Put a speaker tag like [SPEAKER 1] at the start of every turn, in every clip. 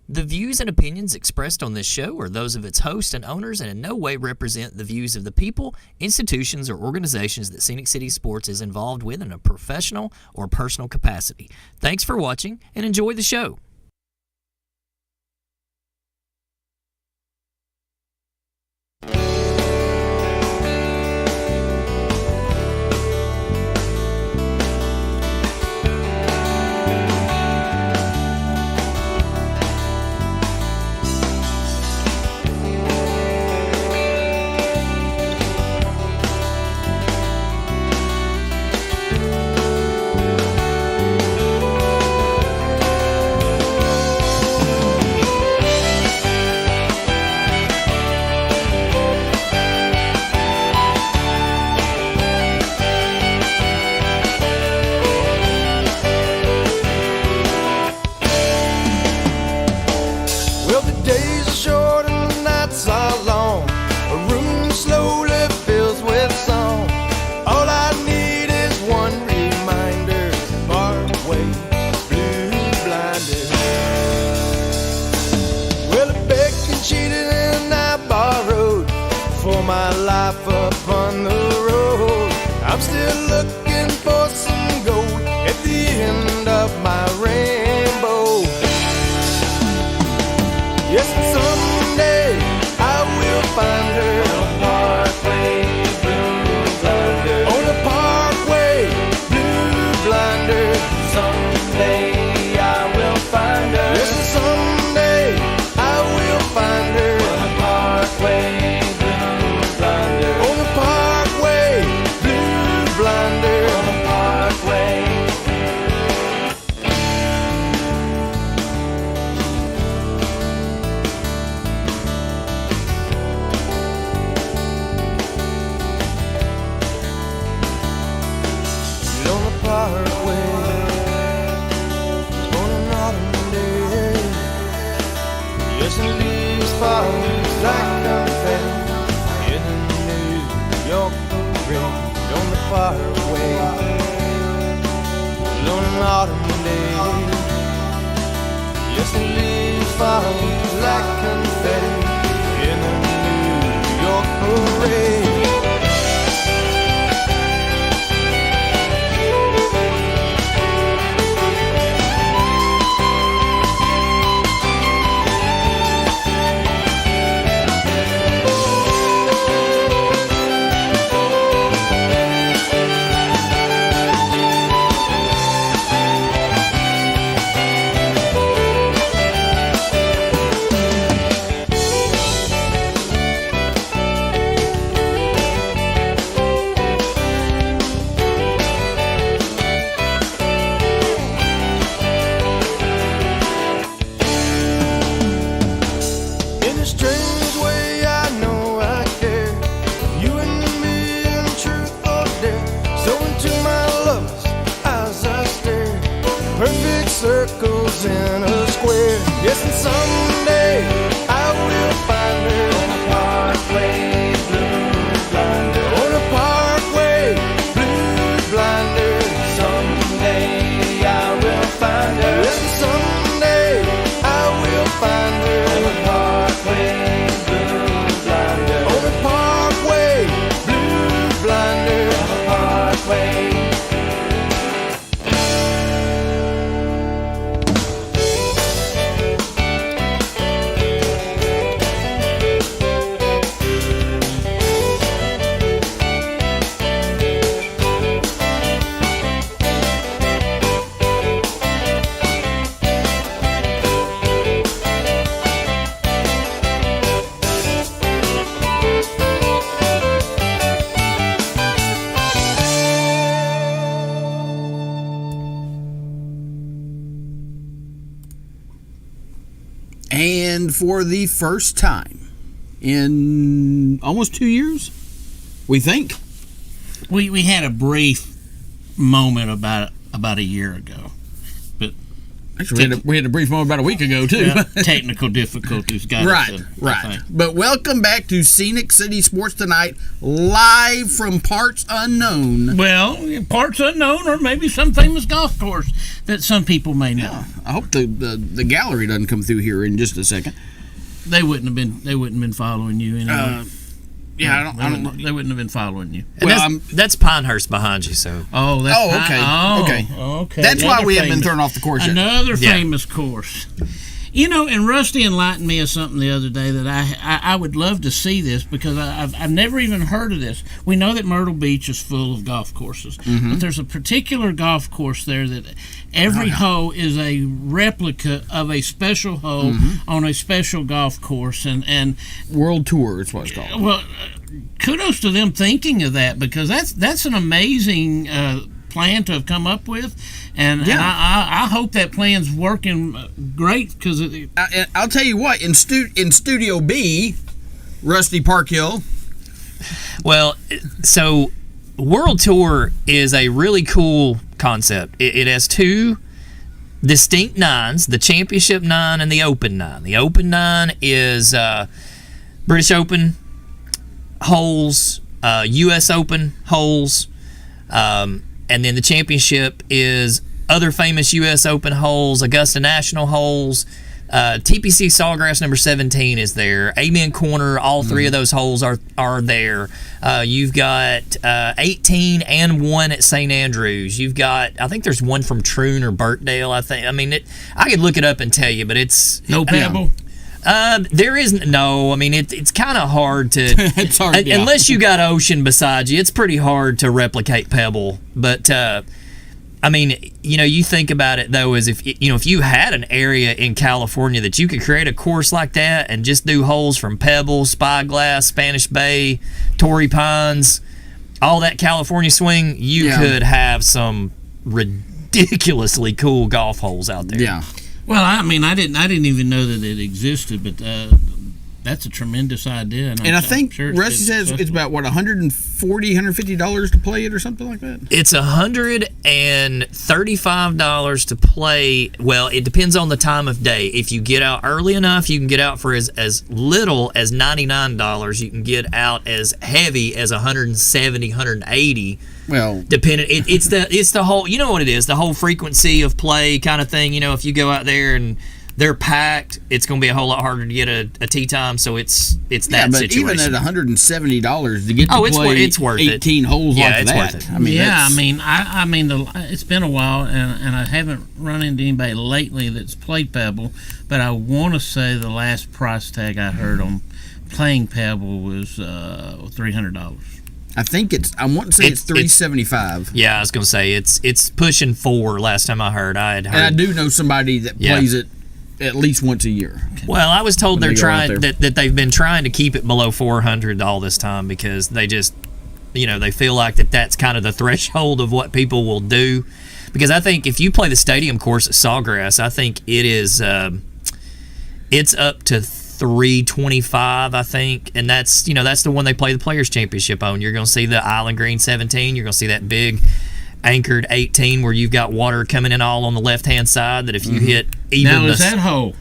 [SPEAKER 1] The views and opinions expressed on this show are those of its hosts and owners and in no way represent the views of the people, institutions, or organizations that Scenic City Sports is involved with in a professional or personal capacity. Thanks for watching and enjoy the show.
[SPEAKER 2] And for the first time in almost 2 years, we think.
[SPEAKER 3] We had a brief moment about a year ago, but
[SPEAKER 2] Actually, we had a brief moment about a week ago, too.
[SPEAKER 3] Well, technical difficulties got
[SPEAKER 2] Right,
[SPEAKER 3] us in,
[SPEAKER 2] right. But welcome back to Scenic City Sports Tonight, live from parts unknown.
[SPEAKER 3] Well, parts unknown, or maybe some famous golf course that some people may know.
[SPEAKER 2] Yeah, I hope the gallery doesn't come through here in just a second.
[SPEAKER 3] They wouldn't have been following you anyway.
[SPEAKER 2] Yeah, I don't know.
[SPEAKER 3] They wouldn't have been following you.
[SPEAKER 1] Well, that's Pinehurst behind you, so.
[SPEAKER 3] Oh, that's
[SPEAKER 2] okay. That's why we haven't been thrown off the course yet.
[SPEAKER 3] Another famous course. You know, and Rusty enlightened me of something the other day that I would love to see this, because I've never even heard of this. We know that Myrtle Beach is full of golf courses, but there's a particular golf course there that every hole is a replica of a special hole on a special golf course, and
[SPEAKER 2] World Tour is what it's called.
[SPEAKER 3] Well, kudos to them thinking of that, because that's an amazing plan to have come up with, and I hope that plan's working great, because
[SPEAKER 2] I'll tell you what, in Studio B, Rusty Parkhill.
[SPEAKER 1] Well, so World Tour is a really cool concept. It has two distinct nines, the Championship 9 and the Open 9. The Open 9 is British Open holes, U.S. Open holes, and then the Championship is other famous U.S. Open holes, Augusta National holes. TPC Sawgrass number 17 is there. Amen Corner, all three of those holes are there. You've got 18 and 1 at St. Andrews. You've got, I think there's one from Troon or Birkdale, I think. I mean, I could look it up and tell you, but it's...
[SPEAKER 3] No Pebble?
[SPEAKER 1] There isn't. No, I mean it's kind of hard to.
[SPEAKER 2] It's hard,
[SPEAKER 1] unless you got ocean beside you. It's pretty hard to replicate Pebble. But I mean, you think about it though, as if you had an area in California that you could create a course like that and just do holes from Pebble, Spyglass, Spanish Bay, Torrey Pines, all that California swing. You could have some ridiculously cool golf holes out there.
[SPEAKER 2] Yeah.
[SPEAKER 3] Well, I mean, I didn't even know that it existed, but that's a tremendous idea.
[SPEAKER 2] And I think Rusty says it's about $140, $150 to play it or something like that.
[SPEAKER 1] It's $135 to play. Well, it depends on the time of day. If you get out early enough, you can get out for as little as $99. You can get out as heavy as $170, $180.
[SPEAKER 2] Well,
[SPEAKER 1] depending, it's the whole, you know what it is, the whole frequency of play kind of thing. If you go out there and they're packed, it's going to be a whole lot harder to get a tee time. So it's that
[SPEAKER 2] but
[SPEAKER 1] situation.
[SPEAKER 2] Even at $170 to get to play
[SPEAKER 1] it's worth
[SPEAKER 2] 18 holes like that.
[SPEAKER 1] Worth it.
[SPEAKER 2] I mean,
[SPEAKER 3] it's been a while, and I haven't run into anybody lately that's played Pebble, but I want to say the last price tag I heard on playing Pebble was $300.
[SPEAKER 2] I think I want to say it's $375.
[SPEAKER 1] Yeah, I was going to say it's pushing $4 last time I heard. And
[SPEAKER 2] I do know somebody that plays it at least once a year.
[SPEAKER 1] Well, I was told they're trying that they've been trying to keep it below 400 all this time, because they just they feel like that's kind of the threshold of what people will do. Because I think if you play the stadium course at Sawgrass, I think it is it's up to $325, I think, and that's the one they play the Players Championship on. You're going to see the Island Green 17. You're going to see that big anchored 18 where you've got water coming in all on the left hand side. That if you hit even
[SPEAKER 3] now, is that hole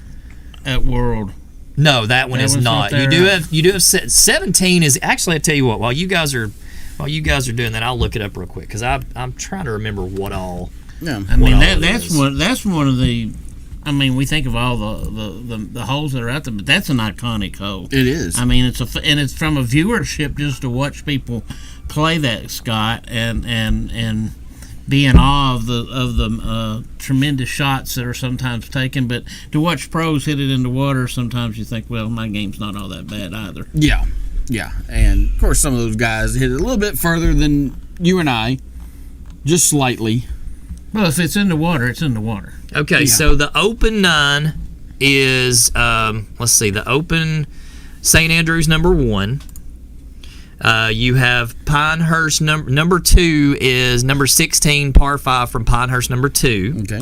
[SPEAKER 3] at World?
[SPEAKER 1] No, that one is not. You do have 17 is actually. I tell you what, while you guys are doing that, I'll look it up real quick, because I'm trying to remember what all.
[SPEAKER 2] Yeah,
[SPEAKER 3] I mean that's one of the. I mean, we think of all the holes that are out there, but that's an iconic hole.
[SPEAKER 2] It is.
[SPEAKER 3] I mean, it's from a viewership just to watch people play that, Scott, and be in awe of the tremendous shots that are sometimes taken. But to watch pros hit it in the water, sometimes you think, well, my game's not all that bad either.
[SPEAKER 2] Yeah, and of course some of those guys hit it a little bit further than you and I, just slightly.
[SPEAKER 3] Well, if it's in the water, it's in the water.
[SPEAKER 1] Okay, so the Open 9 is, let's see, the Open St. Andrews number 1. You have Pinehurst number 2 is number 16, par 5 from Pinehurst number 2.
[SPEAKER 2] Okay.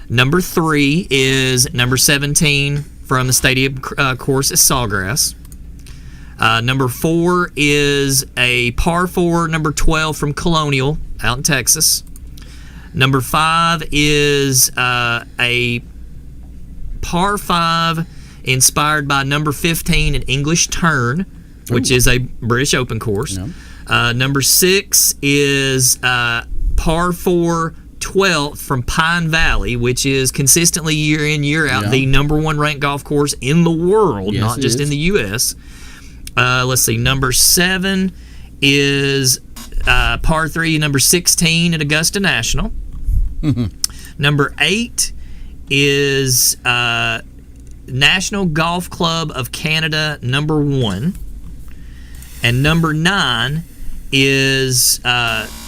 [SPEAKER 1] Number 3 is number 17 from the stadium course at Sawgrass. Number 4 is a par 4, number 12 from Colonial out in Texas. Number 5 is a par 5 inspired by number 15 an English Turn, which is a British Open course. Yeah. Number 6 is par 4 12th from Pine Valley, which is consistently year in, year out the number 1 ranked golf course in the world, not just in the U.S. Let's see. Number 7 is par 3, number 16 at Augusta National. Number 8 is National Golf Club of Canada, number 1. And number 9 is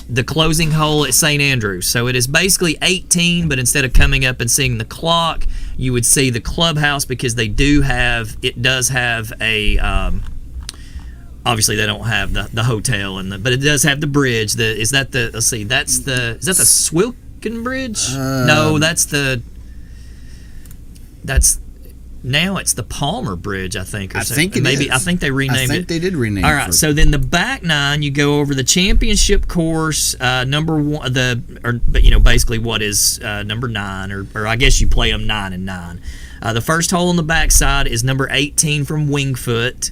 [SPEAKER 1] the closing hole at St. Andrews. So it is basically 18, but instead of coming up and seeing the clock, you would see the clubhouse, because it does have a, obviously they don't have the hotel, but it does have the bridge. Is that the Swilken Bridge? No, now it's the Palmer Bridge, I think.
[SPEAKER 2] I think it is.
[SPEAKER 1] I think they renamed it.
[SPEAKER 2] I think they did rename it.
[SPEAKER 1] All right, so then the back 9, you go over the championship course, number 1, basically what is number 9, or I guess you play them 9 and 9. The first hole on the backside is number 18 from Wingfoot.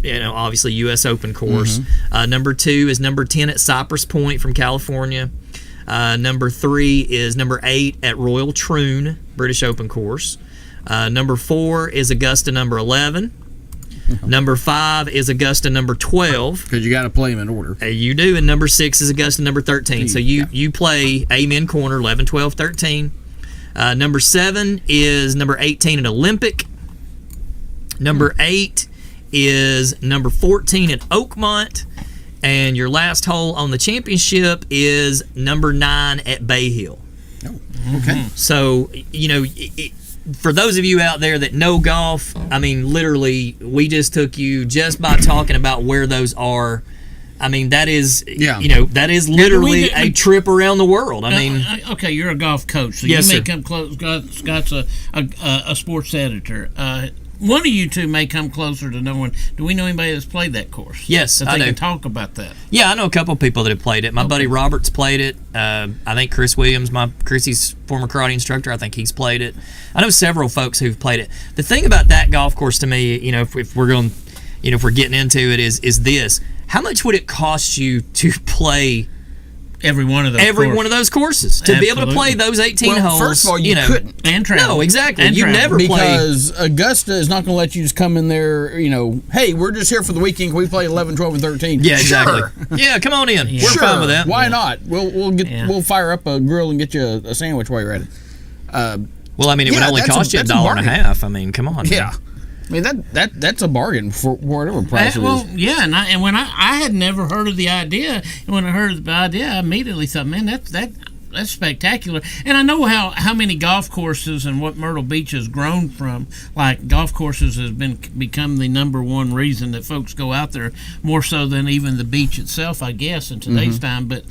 [SPEAKER 1] Obviously U.S. Open course. Number 2 is number 10 at Cypress Point from California. Number 3 is number 8 at Royal Troon, British Open course. Number 4 is Augusta number 11. Number 5 is Augusta number 12.
[SPEAKER 2] Because you got to play them in order.
[SPEAKER 1] You do. And number 6 is Augusta number 13. So you play Amen Corner 11, 12, 13. Number 7 is number 18 at Olympic. Number 8 is number 14 at Oakmont. And your last hole on the championship is number 9 at Bay Hill.
[SPEAKER 2] Oh, okay.
[SPEAKER 1] So, for those of you out there that know golf, I mean, literally, we just took you just by talking about where those are. I mean, that is, that is literally a trip around the world. I mean,
[SPEAKER 3] okay, you're a golf coach, so
[SPEAKER 1] yes,
[SPEAKER 3] you may come close. Scott's a sports editor. One of you two may come closer to knowing. Do we know anybody that's played that course?
[SPEAKER 1] Yes,
[SPEAKER 3] I
[SPEAKER 1] do.
[SPEAKER 3] Can talk about that.
[SPEAKER 1] Yeah, I know a couple of people that have played it. My buddy Robert's played it. I think Chris Williams, Chrissy's former karate instructor, I think he's played it. I know several folks who've played it. The thing about that golf course to me, if we're going, if we're getting into it, is this: how much would it cost you to play
[SPEAKER 3] every one of those
[SPEAKER 1] courses to be able to play those 18 holes?
[SPEAKER 2] First of all, you couldn't.
[SPEAKER 3] And travel.
[SPEAKER 1] No, exactly.
[SPEAKER 3] And
[SPEAKER 1] you
[SPEAKER 3] travel.
[SPEAKER 1] never
[SPEAKER 2] because Augusta is not going to let you just come in there. Hey, we're just here for the weekend. Can we play 11, 12, and 13?
[SPEAKER 1] Yeah, exactly.
[SPEAKER 2] Sure.
[SPEAKER 1] Yeah, come on in.
[SPEAKER 3] Yeah.
[SPEAKER 1] We're fine with that.
[SPEAKER 2] Why not? We'll fire up a grill and get you a sandwich while you're at it.
[SPEAKER 1] Well, I mean, it would only cost you $1.50. I mean, come on.
[SPEAKER 2] Yeah. Man. I mean, that's a bargain for whatever price it is.
[SPEAKER 3] Yeah, and when I had never heard of the idea, and when I heard the idea, I immediately thought, man, that's spectacular. And I know how many golf courses and what Myrtle Beach has grown from. Like, golf courses has become the number one reason that folks go out there, more so than even the beach itself, I guess, in today's time. But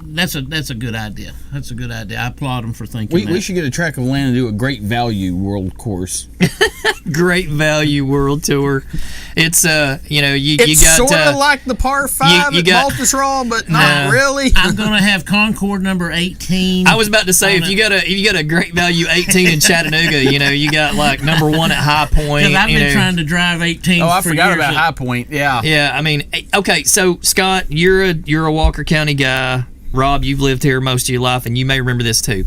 [SPEAKER 3] that's a good idea. That's a good idea. I applaud them for thinking
[SPEAKER 2] we should get a tract of land and do a Great Value World course.
[SPEAKER 1] Great Value World Tour. It's you got
[SPEAKER 2] sort of like the par 5 at Baltusrol, but not really.
[SPEAKER 3] I'm gonna have Concord number 18.
[SPEAKER 1] I was about to say if you got a Great Value 18 in Chattanooga, you got like number 1 at High Point.
[SPEAKER 3] Because I've been trying to drive 18.
[SPEAKER 2] Oh, I forgot about High Point. Yeah.
[SPEAKER 1] Yeah. I mean, okay. So Scott, you're a Walker County guy. Rob, you've lived here most of your life, and you may remember this too.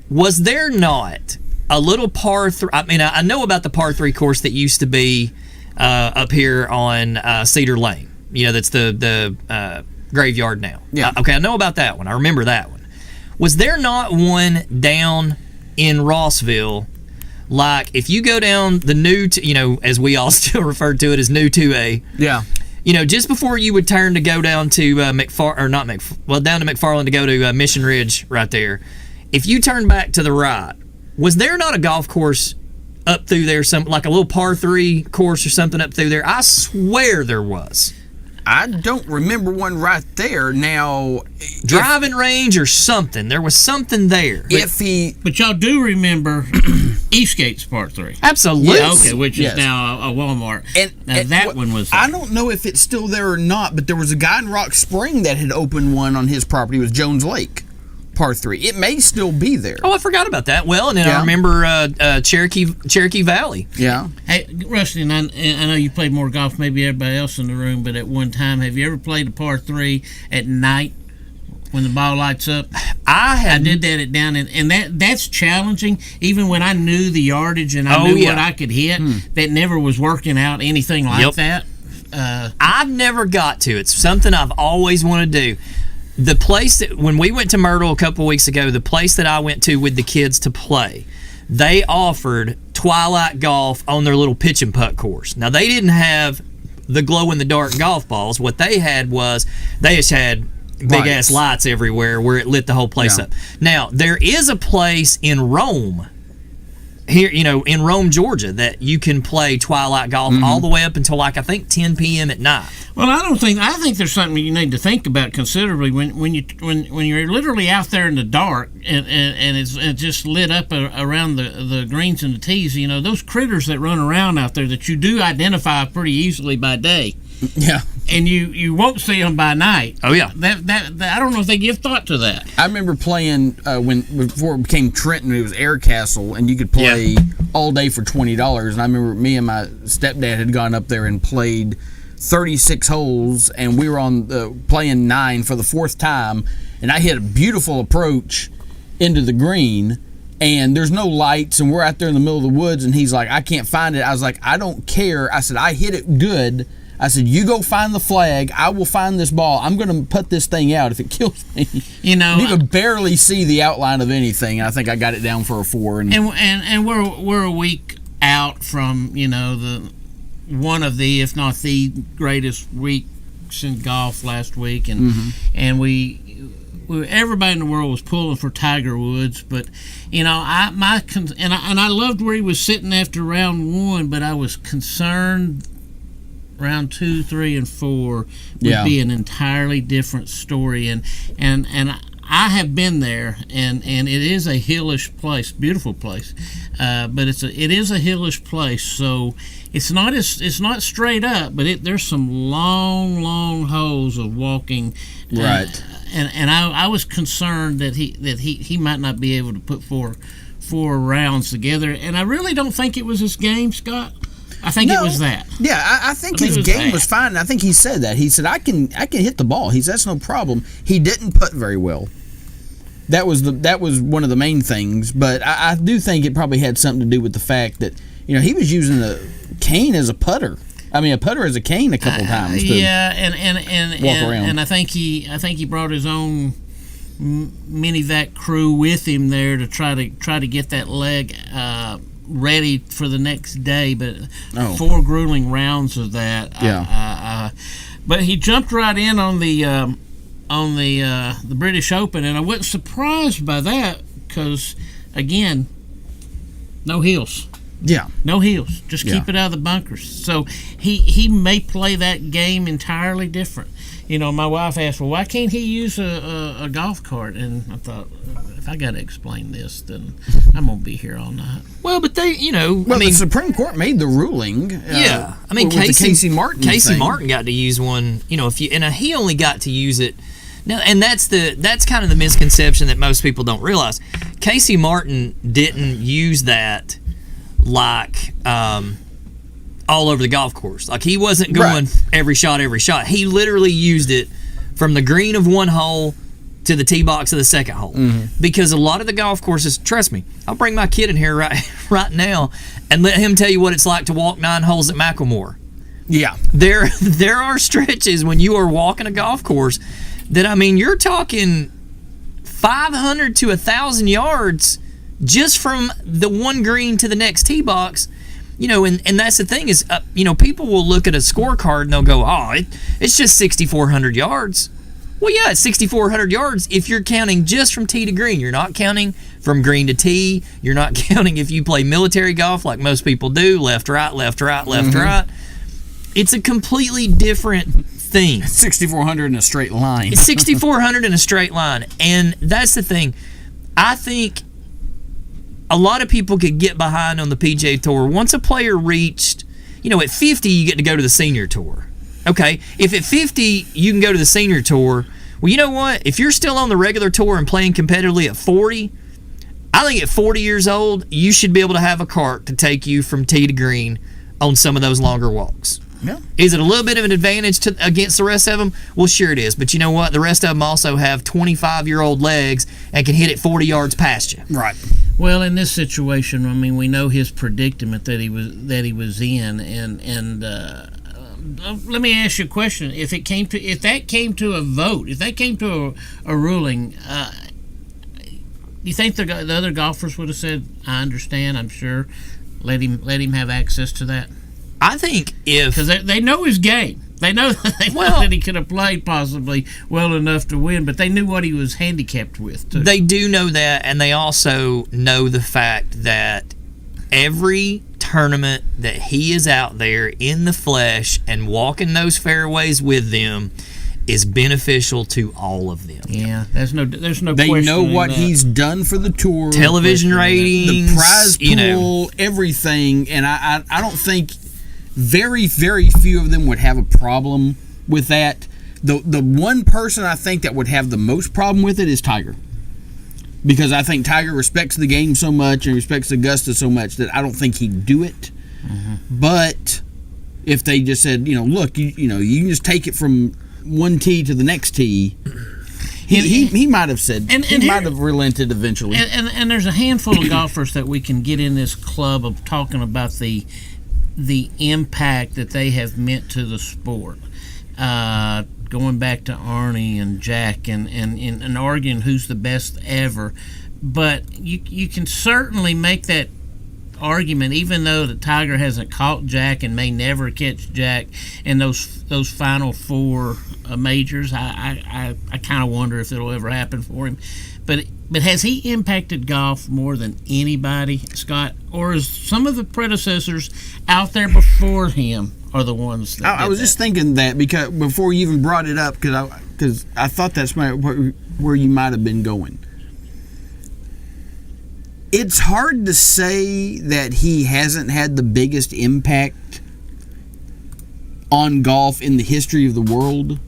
[SPEAKER 1] Was there not a little par 3? I mean, I know about the par 3 course that used to be up here on Cedar Lane. That's the graveyard now.
[SPEAKER 2] Yeah.
[SPEAKER 1] Okay, I know about that one. I remember that one. Was there not one down in Rossville? Like, if you go down the new, as we all still refer to it as new 2A.
[SPEAKER 2] Yeah.
[SPEAKER 1] Just before you would turn to go down to down to McFarland to go to Mission Ridge right there. If you turn back to the right, was there not a golf course up through there, like a little par 3 course or something up through there? I swear there was.
[SPEAKER 2] I don't remember one right there. Now,
[SPEAKER 1] driving range or something. There was something there.
[SPEAKER 3] But y'all do remember Eastgate's Part 3.
[SPEAKER 1] Absolutely.
[SPEAKER 3] Yeah, okay, which
[SPEAKER 2] Yes.
[SPEAKER 3] is now a Walmart.
[SPEAKER 2] And
[SPEAKER 3] That one was.
[SPEAKER 2] I don't know if it's still there or not, but there was a guy in Rock Spring that had opened one on his property with Jones Lake, Part 3. It may still be there.
[SPEAKER 1] Oh, I forgot about that. Well, and then
[SPEAKER 2] Yeah.
[SPEAKER 1] I remember Cherokee Valley.
[SPEAKER 2] Yeah.
[SPEAKER 3] Hey, Rusty, and I know you played more golf than maybe everybody else in the room, but at one time, have you ever played a Par 3 at night when the ball lights up? I did that at down, and that's challenging. Even when I knew the yardage and I knew what I could hit, that never was working out anything like that.
[SPEAKER 1] I've never got to. It's something I've always wanted to do. The place that, when we went to Myrtle a couple weeks ago, the place that I went to with the kids to play, they offered twilight golf on their little pitch and putt course. Now, they didn't have the glow-in-the-dark golf balls. What they had was, they just had big-ass lights everywhere where it lit the whole place up. Now, there is a place in Rome, here, in Rome, Georgia, that you can play twilight golf all the way up until, I think 10 p.m. at night.
[SPEAKER 3] Well, I think there's something you need to think about considerably when you're literally out there in the dark and it's just lit up around the greens and the tees. Those critters that run around out there that you do identify pretty easily by day.
[SPEAKER 2] Yeah.
[SPEAKER 3] And you won't see them by night.
[SPEAKER 1] Oh, yeah.
[SPEAKER 3] That I don't know if they give thought to that.
[SPEAKER 2] I remember playing before it became Trenton, it was Air Castle, and you could play all day for $20. And I remember me and my stepdad had gone up there and played 36 holes, and we were on playing 9 for the 4th time, and I hit a beautiful approach into the green, and there's no lights, and we're out there in the middle of the woods, and he's like, I can't find it. I was like, I don't care. I said, I hit it good. I said, you go find the flag. I will find this ball. I'm going to put this thing out if it kills me. You could barely see the outline of anything. I think I got it down for a 4.
[SPEAKER 3] And we're a week out from the one of the, if not the greatest weeks in golf last week, and we everybody in the world was pulling for Tiger Woods, but I loved where he was sitting after round 1, but I was concerned round 2, 3, and 4 would be an entirely different story, and I have been there, and it is a hillish place, beautiful place, but it is a hillish place, so it's not straight up, but there's some long holes of walking,
[SPEAKER 2] right.
[SPEAKER 3] And I was concerned that he might not be able to put four rounds together, and I really don't think it was his game, Scott. I think it was that.
[SPEAKER 2] Yeah, I think his game was fine. And I think he said that. He said, I can hit the ball. He said, that's no problem. He didn't putt very well. That was one of the main things. But I do think it probably had something to do with the fact that he was using a cane as a putter. I mean, a putter as a cane a couple times. And walk around.
[SPEAKER 3] And I think he brought his own mini vac crew with him there to try to get that leg ready for the next day, but 4 grueling rounds of that. But he jumped right in on the British Open, and I wasn't surprised by that because, again, no heels.
[SPEAKER 2] Yeah,
[SPEAKER 3] no heels. Just keep it out of the bunkers. So he may play that game entirely different. My wife asked, well, why can't he use a golf cart? And I thought, if I got to explain this, then I'm going to be here all night.
[SPEAKER 1] Well, but they,
[SPEAKER 2] the Supreme Court made the ruling.
[SPEAKER 1] Casey
[SPEAKER 2] Martin.
[SPEAKER 1] Casey Martin got to use one. He only got to use it. Now, and that's kind of the misconception that most people don't realize. Casey Martin didn't use that like all over the golf course. Like, he wasn't going every shot. He literally used it from the green of one hole to the tee box of the second hole. Because a lot of the golf courses, trust me, I'll bring my kid in here right now and let him tell you what it's like to walk 9 holes at Macklemore.
[SPEAKER 2] Yeah.
[SPEAKER 1] There are stretches when you are walking a golf course that, you're talking 500 to 1,000 yards just from the one green to the next tee box. And that's the thing is, people will look at a scorecard and they'll go, it's just 6,400 yards. Well, yeah, it's 6,400 yards if you're counting just from tee to green. You're not counting from green to tee. You're not counting if you play military golf like most people do, left, right, left, right, left, right. It's a completely different thing.
[SPEAKER 2] 6,400 in a straight line.
[SPEAKER 1] It's 6,400 in a straight line. And that's the thing. I think a lot of people could get behind on the PGA Tour. Once a player reached, at 50, you get to go to the senior tour. Okay, if at 50 you can go to the senior tour, well, you know what? If you're still on the regular tour and playing competitively at 40, I think at 40 years old, you should be able to have a cart to take you from tee to green on some of those longer walks.
[SPEAKER 2] Yeah.
[SPEAKER 1] Is it a little bit of an advantage against the rest of them? Well, sure it is. But you know what? The rest of them also have 25-year-old legs and can hit it 40 yards past you.
[SPEAKER 2] Right.
[SPEAKER 3] Well, in this situation, I mean, we know his predicament that he was in, and let me ask you a question: if that came to a vote, if that came to a ruling, you think the other golfers would have said, "I understand. I'm sure. Let him have access to that."
[SPEAKER 1] I think
[SPEAKER 3] because they know his game. They know that he could have played possibly well enough to win, but they knew what he was handicapped with, too.
[SPEAKER 1] They do know that, and they also know the fact that every tournament that he is out there in the flesh and walking those fairways with them is beneficial to all of them.
[SPEAKER 3] Yeah, there's no
[SPEAKER 2] They
[SPEAKER 3] question
[SPEAKER 2] know what
[SPEAKER 3] that.
[SPEAKER 2] he's done for the tour,
[SPEAKER 1] Television ratings,
[SPEAKER 2] the prize pool, everything, and I don't think very, very few of them would have a problem with that. The one person I think that would have the most problem with it is Tiger. Because I think Tiger respects the game so much and respects Augusta so much that I don't think he'd do it. Mm-hmm. But if they just said, look, you can just take it from one tee to the next tee, he might have said, he might have relented eventually.
[SPEAKER 3] And there's a handful of golfers that we can get in this club of talking about the impact that they have meant to the sport. Going back to Arnie and Jack and arguing who's the best ever. But you can certainly make that argument, even though the Tiger hasn't caught Jack and may never catch Jack in those final four majors. I kind of wonder if it'll ever happen for him. But has he impacted golf more than anybody, Scott? Or is some of the predecessors out there before him are the ones that
[SPEAKER 2] I was just thinking that because before you even brought it up, because I thought that's where you might have been going. It's hard to say that he hasn't had the biggest impact on golf in the history of the world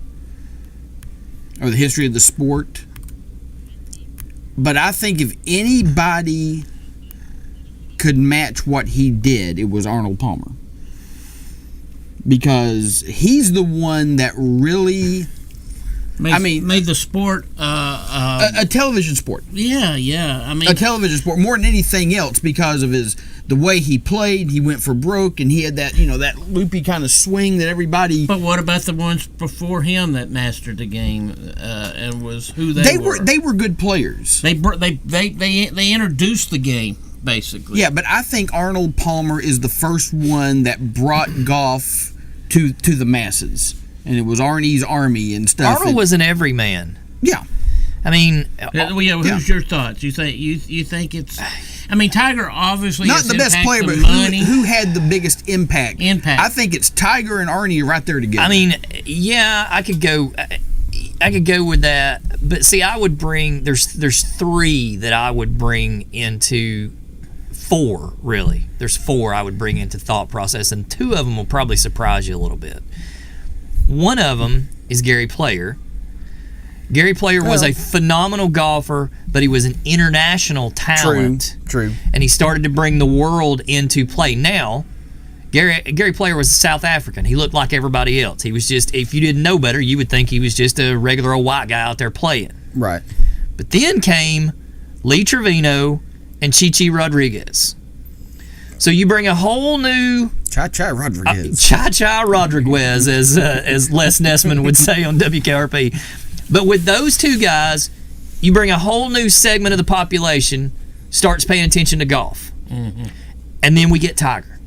[SPEAKER 2] or the history of the sport. But I think if anybody could match what he did, it was Arnold Palmer. Because he's the one that really
[SPEAKER 3] made the sport
[SPEAKER 2] a television sport.
[SPEAKER 3] Yeah. I mean,
[SPEAKER 2] a television sport more than anything else because of the way he played. He went for broke, and he had that that loopy kind of swing that everybody.
[SPEAKER 3] But what about the ones before him that mastered the game and was who they were?
[SPEAKER 2] They were good players.
[SPEAKER 3] They introduced the game basically.
[SPEAKER 2] Yeah, but I think Arnold Palmer is the first one that brought golf to the masses. And it was Arnie's Army and stuff.
[SPEAKER 1] Arnold was an everyman.
[SPEAKER 2] Yeah.
[SPEAKER 1] I mean,
[SPEAKER 3] who's your thoughts? You think it's? I mean, Tiger obviously
[SPEAKER 2] not the best player, but who had the biggest impact? I think it's Tiger and Arnie right there together.
[SPEAKER 1] I mean, yeah, I could go with that, but see, I would bring there's three that I would bring into. Four, really. There's four I would bring into thought process, and two of them will probably surprise you a little bit. One of them is Gary Player. Gary Player was a phenomenal golfer, but he was an international talent.
[SPEAKER 2] True.
[SPEAKER 1] And he started to bring the world into play. Now, Gary Player was South African. He looked like everybody else. He was just, if you didn't know better, you would think he was just a regular old white guy out there playing.
[SPEAKER 2] Right.
[SPEAKER 1] But then came Lee Trevino and Chi Rodriguez. So you bring a whole new
[SPEAKER 2] Cha Rodriguez.
[SPEAKER 1] Cha Rodriguez, as Les Nessman would say on WKRP. But with those two guys, you bring a whole new segment of the population starts paying attention to golf. Mm-hmm. And then we get Tiger.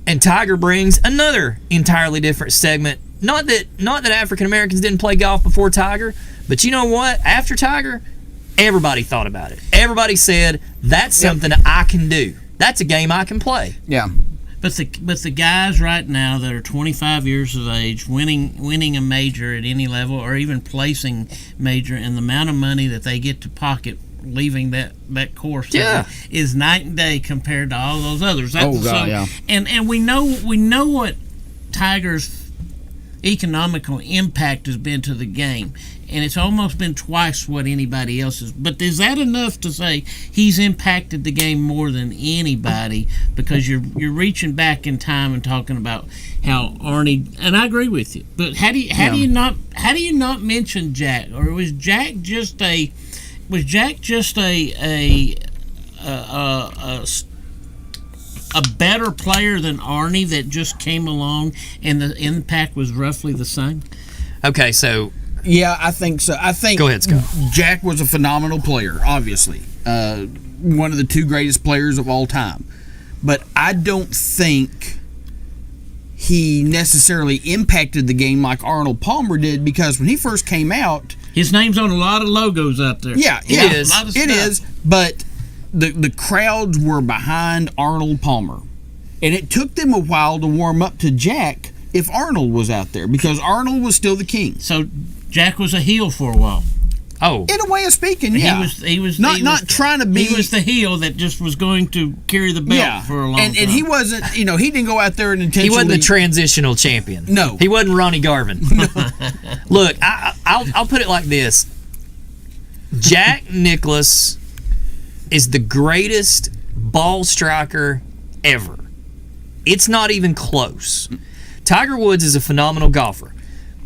[SPEAKER 1] And Tiger brings another entirely different segment. Not that African Americans didn't play golf before Tiger, but you know what? After Tiger, everybody thought about it. Everybody said, that's something I can do. That's a game I can play.
[SPEAKER 2] Yeah.
[SPEAKER 3] But the guys right now that are 25 years of age, winning a major at any level, or even placing major, and the amount of money that they get to pocket leaving that course is night and day compared to all those others.
[SPEAKER 2] Yeah.
[SPEAKER 3] And we know what Tiger's economical impact has been to the game, and it's almost been twice what anybody else's. But is that enough to say he's impacted the game more than anybody? Because you're reaching back in time and talking about how Arnie, and I agree with you. But how do you not mention Jack? Or was Jack just a better player than Arnie that just came along and the impact was roughly the same?
[SPEAKER 1] Okay, so
[SPEAKER 2] yeah, I think so. I think
[SPEAKER 1] go ahead, Scott.
[SPEAKER 2] Jack was a phenomenal player, obviously. One of the two greatest players of all time. But I don't think he necessarily impacted the game like Arnold Palmer did, because when he first came out,
[SPEAKER 3] his name's on a lot of logos out there.
[SPEAKER 2] Yeah,
[SPEAKER 1] it is.
[SPEAKER 2] It is, but the crowds were behind Arnold Palmer. And it took them a while to warm up to Jack if Arnold was out there, because Arnold was still the king.
[SPEAKER 3] So Jack was a heel for a while.
[SPEAKER 1] Oh,
[SPEAKER 2] in a way of speaking, yeah.
[SPEAKER 3] He was
[SPEAKER 2] trying to be.
[SPEAKER 3] He was the heel that just was going to carry the belt for a long time.
[SPEAKER 2] And he wasn't. He didn't go out there and intentionally.
[SPEAKER 1] He wasn't the transitional champion.
[SPEAKER 2] No,
[SPEAKER 1] he wasn't Ronnie Garvin. Look, I'll put it like this: Jack Nicklaus is the greatest ball striker ever. It's not even close. Tiger Woods is a phenomenal golfer.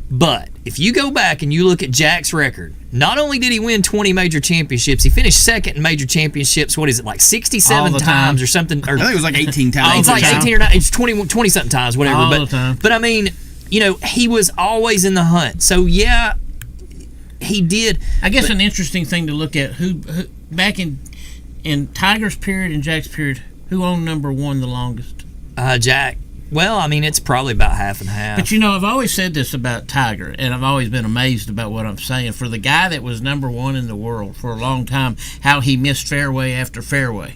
[SPEAKER 1] But if you go back and you look at Jack's record, not only did he win 20 major championships, he finished second in major championships, what is it, like 67 times or something? Or,
[SPEAKER 2] I think it was like 18 times.
[SPEAKER 1] It's like 18 or 19, it's 20-something times, whatever.
[SPEAKER 3] All the time.
[SPEAKER 1] But I mean, he was always in the hunt. So, yeah, he did.
[SPEAKER 3] I guess an interesting thing to look at, who back in Tiger's period and Jack's period, who owned number one the longest?
[SPEAKER 1] Jack. Well, I mean, it's probably about half and half.
[SPEAKER 3] But, I've always said this about Tiger, and I've always been amazed about what I'm saying. For the guy that was number one in the world for a long time, how he missed fairway after fairway.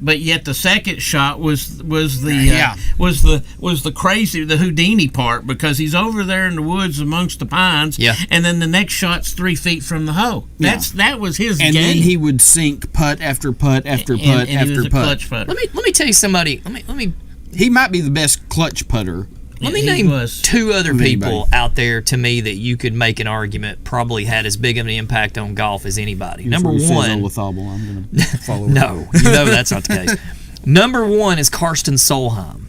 [SPEAKER 3] But yet the second shot was the crazy, the Houdini part, because he's over there in the woods amongst the pines, and then the next shot's 3 feet from the hole. That was his game.
[SPEAKER 2] And then he would sink putt after putt after putt
[SPEAKER 3] and
[SPEAKER 2] after
[SPEAKER 3] he was a
[SPEAKER 2] putt.
[SPEAKER 3] clutch putter.
[SPEAKER 1] Let me tell you somebody. Let me.
[SPEAKER 2] He might be the best clutch putter.
[SPEAKER 1] Let me name two other people out there to me that you could make an argument probably had as big of an impact on golf as anybody. Number one,
[SPEAKER 2] I'm going to follow.
[SPEAKER 1] No, that's not the case. Number one is Karsten Solheim.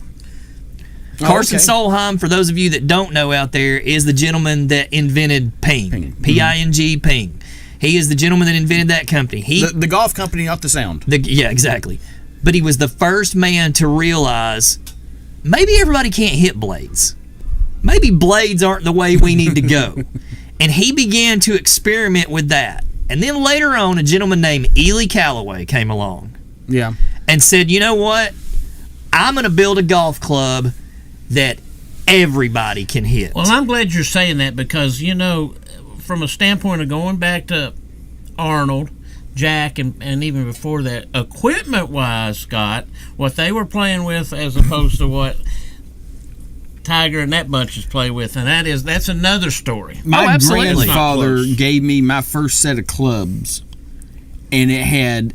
[SPEAKER 1] Karsten Solheim, for those of you that don't know out there, is the gentleman that invented Ping. P-I-N-G, Ping. He is the gentleman that invented that company.
[SPEAKER 2] The golf company, not the sound.
[SPEAKER 1] Yeah, exactly. But he was the first man to realize maybe everybody can't hit blades. Maybe blades aren't the way we need to go. And he began to experiment with that. And then later on, a gentleman named Ely Callaway came along.
[SPEAKER 2] Yeah.
[SPEAKER 1] And said, you know what? I'm going to build a golf club that everybody can hit.
[SPEAKER 3] Well, I'm glad you're saying that, because, from a standpoint of going back to Arnold, Jack, and even before that, equipment-wise, Scott, what they were playing with as opposed to what Tiger and that bunch is playing with, and that's another story.
[SPEAKER 2] My grandfather gave me my first set of clubs, and it had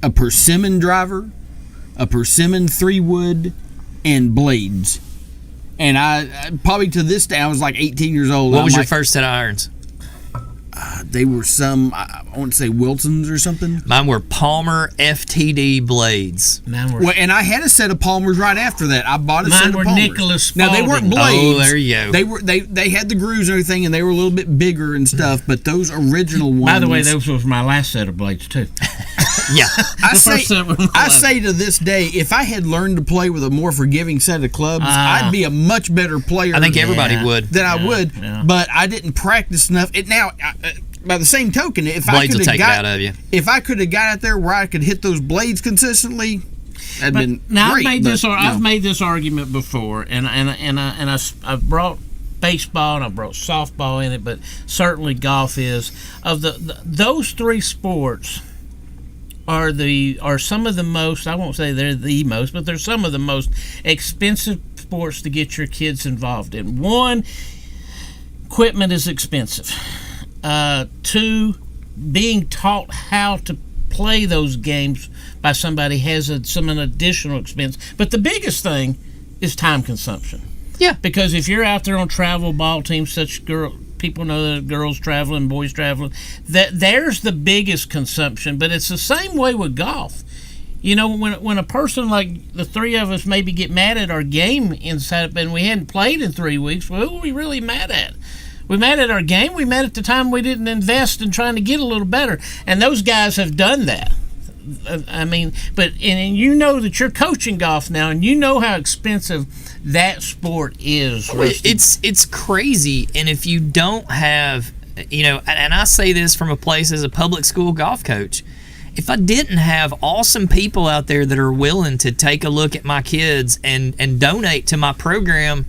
[SPEAKER 2] a persimmon driver, a persimmon 3-wood, and blades. And I probably to this day, I was like 18 years old.
[SPEAKER 1] What was your first set of irons?
[SPEAKER 2] They were I want to say Wilsons or something.
[SPEAKER 1] Mine were Palmer FTD blades.
[SPEAKER 2] And I had a set of Palmers right after that. I bought a set of Palmers.
[SPEAKER 3] Mine were Nicholas Spalding.
[SPEAKER 2] Now they weren't blades.
[SPEAKER 1] Oh, there you go.
[SPEAKER 2] They had the grooves and everything, and they were a little bit bigger and stuff. But those original ones.
[SPEAKER 3] By the way, those was my last set of blades too.
[SPEAKER 1] Yeah,
[SPEAKER 2] I say to this day, if I had learned to play with a more forgiving set of clubs, I'd be a much better player.
[SPEAKER 1] I think everybody would.
[SPEAKER 2] Than I would, but I didn't practice enough. By the same token, if I could have got out there where I could hit those blades consistently, that'd been great.
[SPEAKER 3] I've made this argument before, and I've brought baseball and I brought softball in it, but certainly golf is of those three sports. Are some of the most, I won't say they're the most, but they're some of the most expensive sports to get your kids involved in. One, equipment is expensive. Two, being taught how to play those games by somebody has some an additional expense. But the biggest thing is time consumption.
[SPEAKER 1] Yeah.
[SPEAKER 3] Because if you're out there on travel ball teams, people know that girls traveling, boys traveling, there's the biggest consumption. But it's the same way with golf. You know, when a person like the three of us maybe get mad at our game inside, and we hadn't played in 3 weeks, well, who are we really mad at? We mad at our game. We mad at the time we didn't invest in trying to get a little better. And those guys have done that. I mean, and you know that you're coaching golf now, and you know how expensive that sport is. Rusty.
[SPEAKER 1] It's crazy, and if you don't have, you know, and I say this from a place as a public school golf coach, if I didn't have awesome people out there that are willing to take a look at my kids and donate to my program,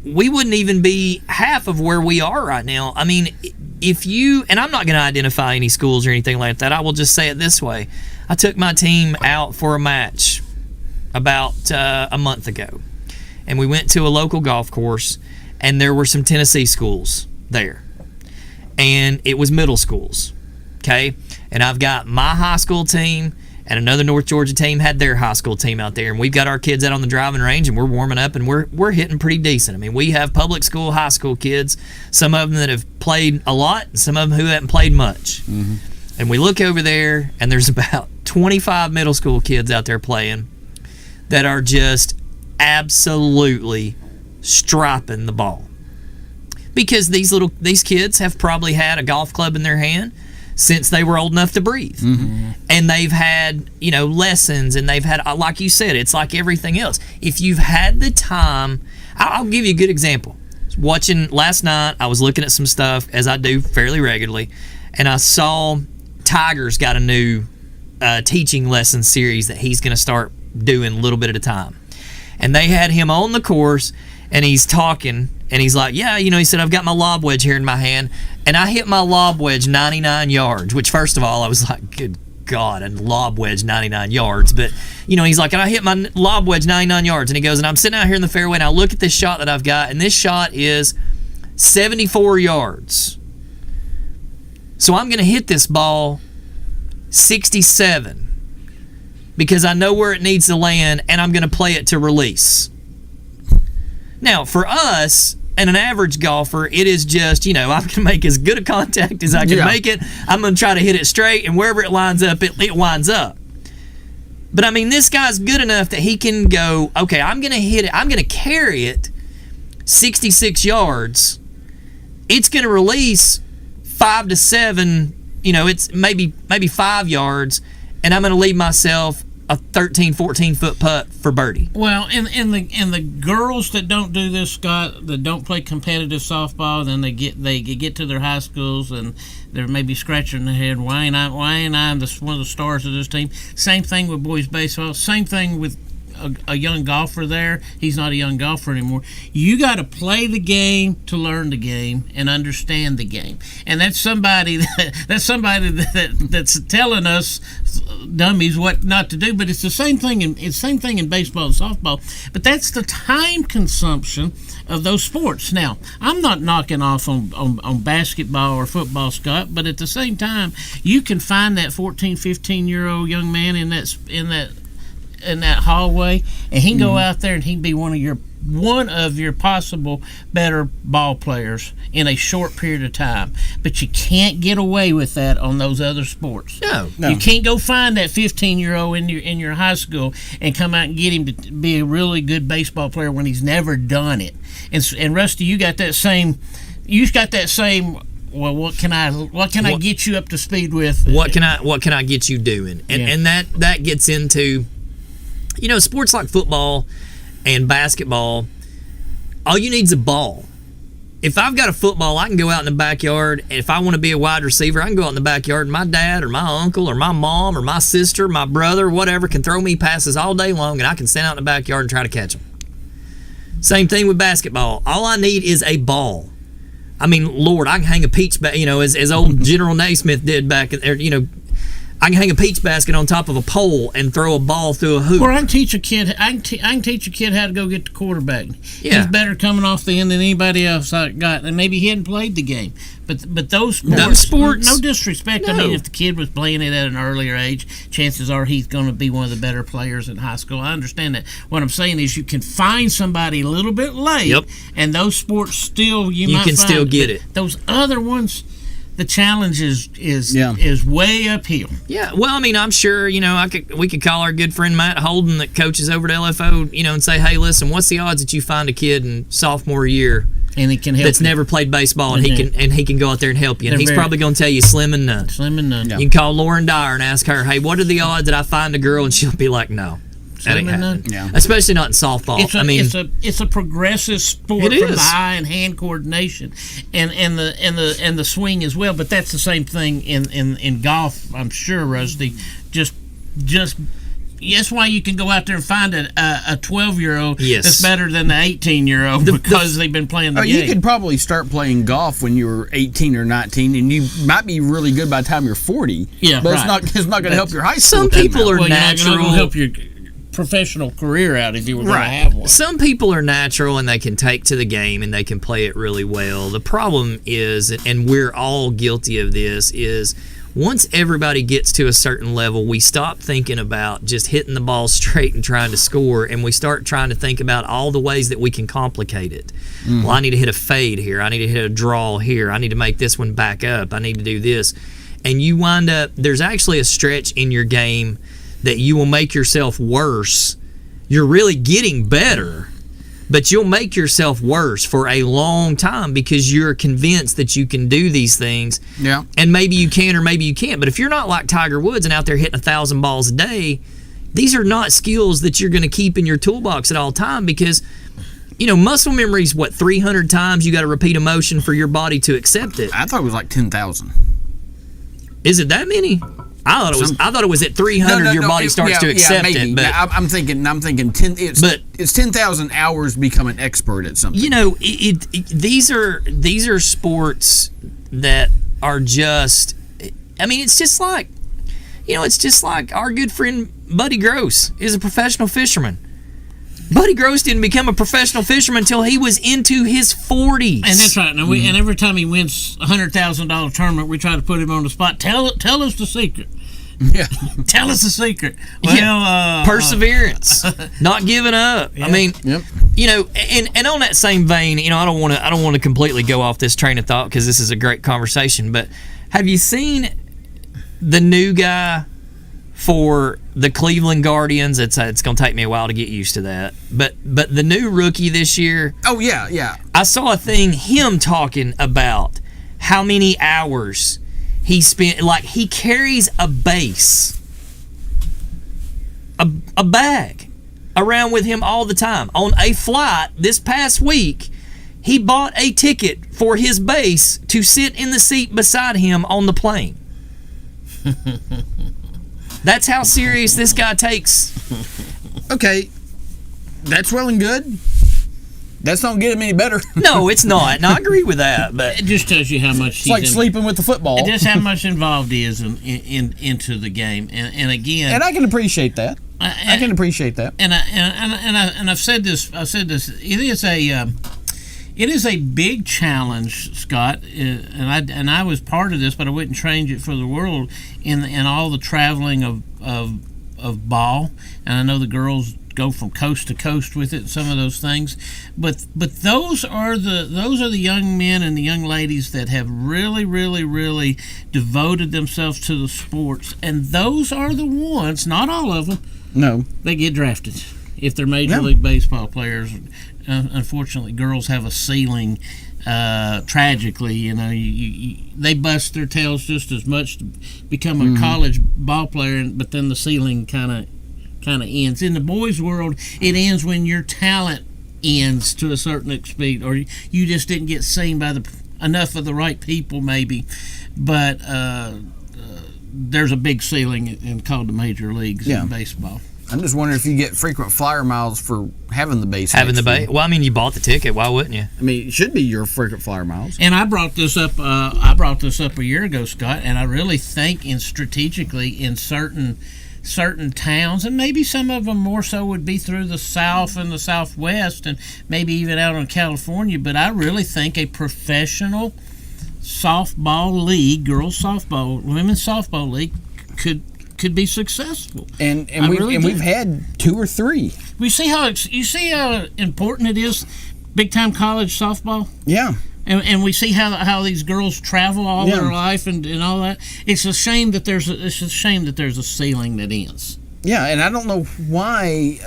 [SPEAKER 1] we wouldn't even be half of where we are right now. I mean, if you, and I'm not going to identify any schools or anything like that, I will just say it this way. I took my team out for a match about a month ago, and we went to a local golf course, and there were some Tennessee schools there, and it was middle schools, okay? And I've got my high school team, and another North Georgia team had their high school team out there, and we've got our kids out on the driving range, and we're warming up, and we're hitting pretty decent. I mean, we have public school, high school kids, some of them that have played a lot, and some of them who haven't played much. Mm-hmm. And we look over there, and there's about 25 middle school kids out there playing that are just absolutely striping the ball. Because these kids have probably had a golf club in their hand since they were old enough to breathe. Mm-hmm. And they've had, you know, lessons, and they've had, like you said, it's like everything else. If you've had the time, I'll give you a good example. Watching last night, I was looking at some stuff, as I do fairly regularly, and I saw Tiger's got a new teaching lesson series that he's going to start doing a little bit at a time. And they had him on the course, and he's talking, and he's like, yeah, you know, he said, I've got my lob wedge here in my hand, and I hit my lob wedge 99 yards, which, first of all, I was like, good God, a lob wedge 99 yards. But, you know, he's like, and I hit my lob wedge 99 yards, and he goes, and I'm sitting out here in the fairway, and I look at this shot that I've got, and this shot is 74 yards. So I'm going to hit this ball 67 because I know where it needs to land, and I'm going to play it to release. Now, for us and an average golfer, it is just, you know, I'm going to make as good a contact as I can make it. I'm going to try to hit it straight, and wherever it lines up, it winds up. But, I mean, this guy's good enough that he can go, okay, I'm going to hit it. I'm going to carry it 66 yards. It's going to release 5 to 7, you know, it's maybe 5 yards, and I'm going to leave myself a 13, 14-foot putt for birdie.
[SPEAKER 3] Well, and the girls that don't do this, Scott, that don't play competitive softball, then they get to their high schools and they're maybe scratching their head. Why ain't I one of the stars of this team? Same thing with boys baseball. Same thing with a young golfer there. He's not a young golfer anymore. You got to play the game to learn the game and understand the game. And that's somebody that's telling us dummies what not to do. But it's the same thing in baseball and softball. But that's the time consumption of those sports. Now, I'm not knocking off on basketball or football, Scott, but at the same time, you can find that 14, 15-year-old young man in that hallway, and he can go out there and he can be one of your possible better ball players in a short period of time. But you can't get away with that on those other sports.
[SPEAKER 1] No.
[SPEAKER 3] You can't go find that 15-year-old in your high school and come out and get him to be a really good baseball player when he's never done it. And Rusty, you got that same. Well, what can I get you up to speed with?
[SPEAKER 1] What can I get you doing? And that gets into, you know, sports like football and basketball, all you need is a ball. If I've got a football, I can go out in the backyard, and if I want to be a wide receiver, I can go out in the backyard, and my dad or my uncle or my mom or my sister, my brother, whatever, can throw me passes all day long, and I can stand out in the backyard and try to catch them. Same thing with basketball. All I need is a ball. I mean, Lord, I can hang a peach, you know, as old General Naismith did back there, you know. I can hang a peach basket on top of a pole and throw a ball through a hoop.
[SPEAKER 3] Or I can teach a kid. I can teach a kid how to go get the quarterback.
[SPEAKER 1] Yeah.
[SPEAKER 3] He's better coming off the end than anybody else I got, and maybe he hadn't played the game. But those sports, no disrespect.
[SPEAKER 1] No.
[SPEAKER 3] I mean, if the kid was playing it at an earlier age, chances are he's going to be one of the better players in high school. I understand that. What I'm saying is, you can find somebody a little bit late, and those sports still you might
[SPEAKER 1] can
[SPEAKER 3] find,
[SPEAKER 1] still get it.
[SPEAKER 3] Those other ones, the challenge is way uphill.
[SPEAKER 1] Yeah, well, I mean, I'm sure, we could call our good friend Matt Holden that coaches over at LFO, and say, hey, listen, what's the odds that you find a kid in sophomore year
[SPEAKER 3] and he can help
[SPEAKER 1] that's never played baseball and he can go out there and help you? And he's probably going to tell you slim and none.
[SPEAKER 3] Slim and none.
[SPEAKER 1] You can call Lauren Dyer and ask her, hey, what are the odds that I find a girl? And she'll be like, no. That ain't happening.
[SPEAKER 2] Yeah.
[SPEAKER 1] Especially not in softball.
[SPEAKER 3] It's a progressive sport from the eye and hand coordination, and the swing as well. But that's the same thing in golf. I'm sure, Rusty. Just that's why you can go out there and find a 12-year-old that's better than the 18-year-old because they've been playing the game.
[SPEAKER 2] You could probably start playing golf when you were 18 or 19, and you might be really good by the time you're 40.
[SPEAKER 3] Yeah,
[SPEAKER 2] but it's not going to help your high school.
[SPEAKER 1] Some people are
[SPEAKER 3] natural.
[SPEAKER 1] You're not
[SPEAKER 3] going to help your professional career out if you were going to have one.
[SPEAKER 1] Some people are natural and they can take to the game and they can play it really well. The problem is, and we're all guilty of this, is once everybody gets to a certain level, we stop thinking about just hitting the ball straight and trying to score, and we start trying to think about all the ways that we can complicate it. Mm-hmm. Well, I need to hit a fade here. I need to hit a draw here. I need to make this one back up. I need to do this. And you wind up, there's actually a stretch in your game that you will make yourself worse. You're really getting better, but you'll make yourself worse for a long time because you're convinced that you can do these things.
[SPEAKER 2] Yeah.
[SPEAKER 1] And maybe you can or maybe you can't. But if you're not like Tiger Woods and out there hitting 1,000 balls a day, these are not skills that you're going to keep in your toolbox at all time because, muscle memory is 300 times you got to repeat a motion for your body to accept it.
[SPEAKER 2] I thought it was like 10,000.
[SPEAKER 1] Is it that many? I thought it was at 300 your body starts to accept it. But
[SPEAKER 2] I'm thinking 10. It's 10,000 hours to become an expert at something.
[SPEAKER 1] These are sports that are just. I mean, it's just like, it's just like our good friend Buddy Gross is a professional fisherman. Buddy Gross didn't become a professional fisherman until he was into his 40s.
[SPEAKER 3] And that's right. And every time he wins a $100,000 tournament, we try to put him on the spot. Tell us the secret.
[SPEAKER 2] Yeah.
[SPEAKER 3] Tell us the secret. Well,
[SPEAKER 1] perseverance, not giving up.
[SPEAKER 3] Yeah.
[SPEAKER 1] I mean, and on that same vein, I don't want to completely go off this train of thought because this is a great conversation. But have you seen the new guy for the Cleveland Guardians? It's going to take me a while to get used to that. But the new rookie this year.
[SPEAKER 2] Oh yeah.
[SPEAKER 1] I saw a thing him talking about how many hours he spent. Like he carries a base, a bag around with him all the time. On a flight this past week, he bought a ticket for his base to sit in the seat beside him on the plane. That's how serious this guy takes.
[SPEAKER 2] Okay, that's well and good. That's not get him any better.
[SPEAKER 1] No, it's not. And I agree with that. But
[SPEAKER 3] it just tells you how much
[SPEAKER 2] it's like sleeping with the football.
[SPEAKER 3] Just how much involved he is into the game. And again,
[SPEAKER 2] and I can appreciate that. I can appreciate that.
[SPEAKER 3] And I've said this. It is a big challenge, Scott, and I was part of this, but I wouldn't change it for the world. In all the traveling of ball, and I know the girls go from coast to coast with it. Some of those things, but those are the young men and the young ladies that have really, really, really devoted themselves to the sports, and those are the ones. Not all of them.
[SPEAKER 2] No,
[SPEAKER 3] they get drafted if they're Major League Baseball players. Unfortunately, girls have a ceiling. Tragically, they bust their tails just as much to become a college ball player, but then the ceiling kind of ends. In the boys' world, it ends when your talent ends to a certain extent, or you just didn't get seen by enough of the right people, maybe. But there's a big ceiling called the major leagues in baseball.
[SPEAKER 2] I'm just wondering if you get frequent flyer miles for having the base.
[SPEAKER 1] Having the base. Well, I mean, you bought the ticket. Why wouldn't you?
[SPEAKER 2] I mean, it should be your frequent flyer miles.
[SPEAKER 3] And I brought this up. I brought this up a year ago, Scott. And I really think, strategically, in certain towns, and maybe some of them more so would be through the South and the Southwest, and maybe even out in California. But I really think a professional softball league, girls softball, women's softball league, could be successful.
[SPEAKER 2] And we've had 2 or 3.
[SPEAKER 3] You see how important it is, big time college softball.
[SPEAKER 2] Yeah.
[SPEAKER 3] And we see how these girls travel all their life and all that. It's a shame that there's a ceiling that ends.
[SPEAKER 2] Yeah, and I don't know why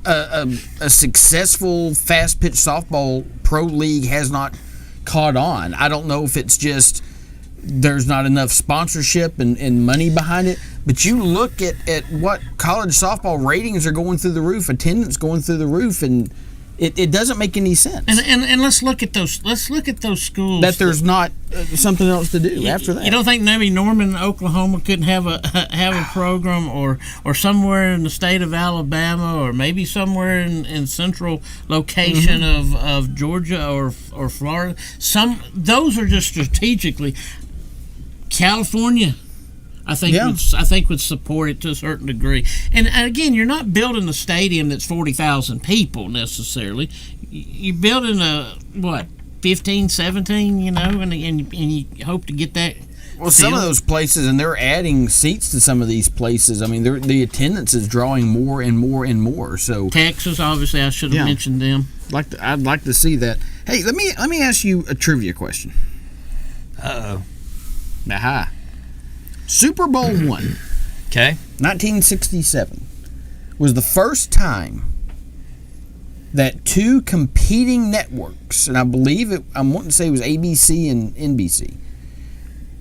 [SPEAKER 2] a successful fast pitch softball pro league has not caught on. I don't know if it's just there's not enough sponsorship and money behind it. But you look at what college softball ratings are going through the roof, attendance going through the roof, and it doesn't make any sense.
[SPEAKER 3] And let's look at those schools
[SPEAKER 2] that there's not something else to do after that.
[SPEAKER 3] You don't think maybe Norman, Oklahoma, couldn't have a program, or somewhere in the state of Alabama, or maybe somewhere in central location of Georgia or Florida? Those are just strategically. California, I think would support it to a certain degree. And again, you're not building a stadium that's 40,000 people necessarily. You're building 15, 17, and you hope to get that.
[SPEAKER 2] Well, some of those places, and they're adding seats to some of these places. I mean, the attendance is drawing more and more and more. So
[SPEAKER 3] Texas, obviously, I should have mentioned them.
[SPEAKER 2] I'd like to see that. Hey, let me ask you a trivia question.
[SPEAKER 1] Uh-oh.
[SPEAKER 2] Aha. Super Bowl I,
[SPEAKER 1] okay,
[SPEAKER 2] 1967, was the first time that 2 competing networks, and I believe I want to say it was ABC and NBC,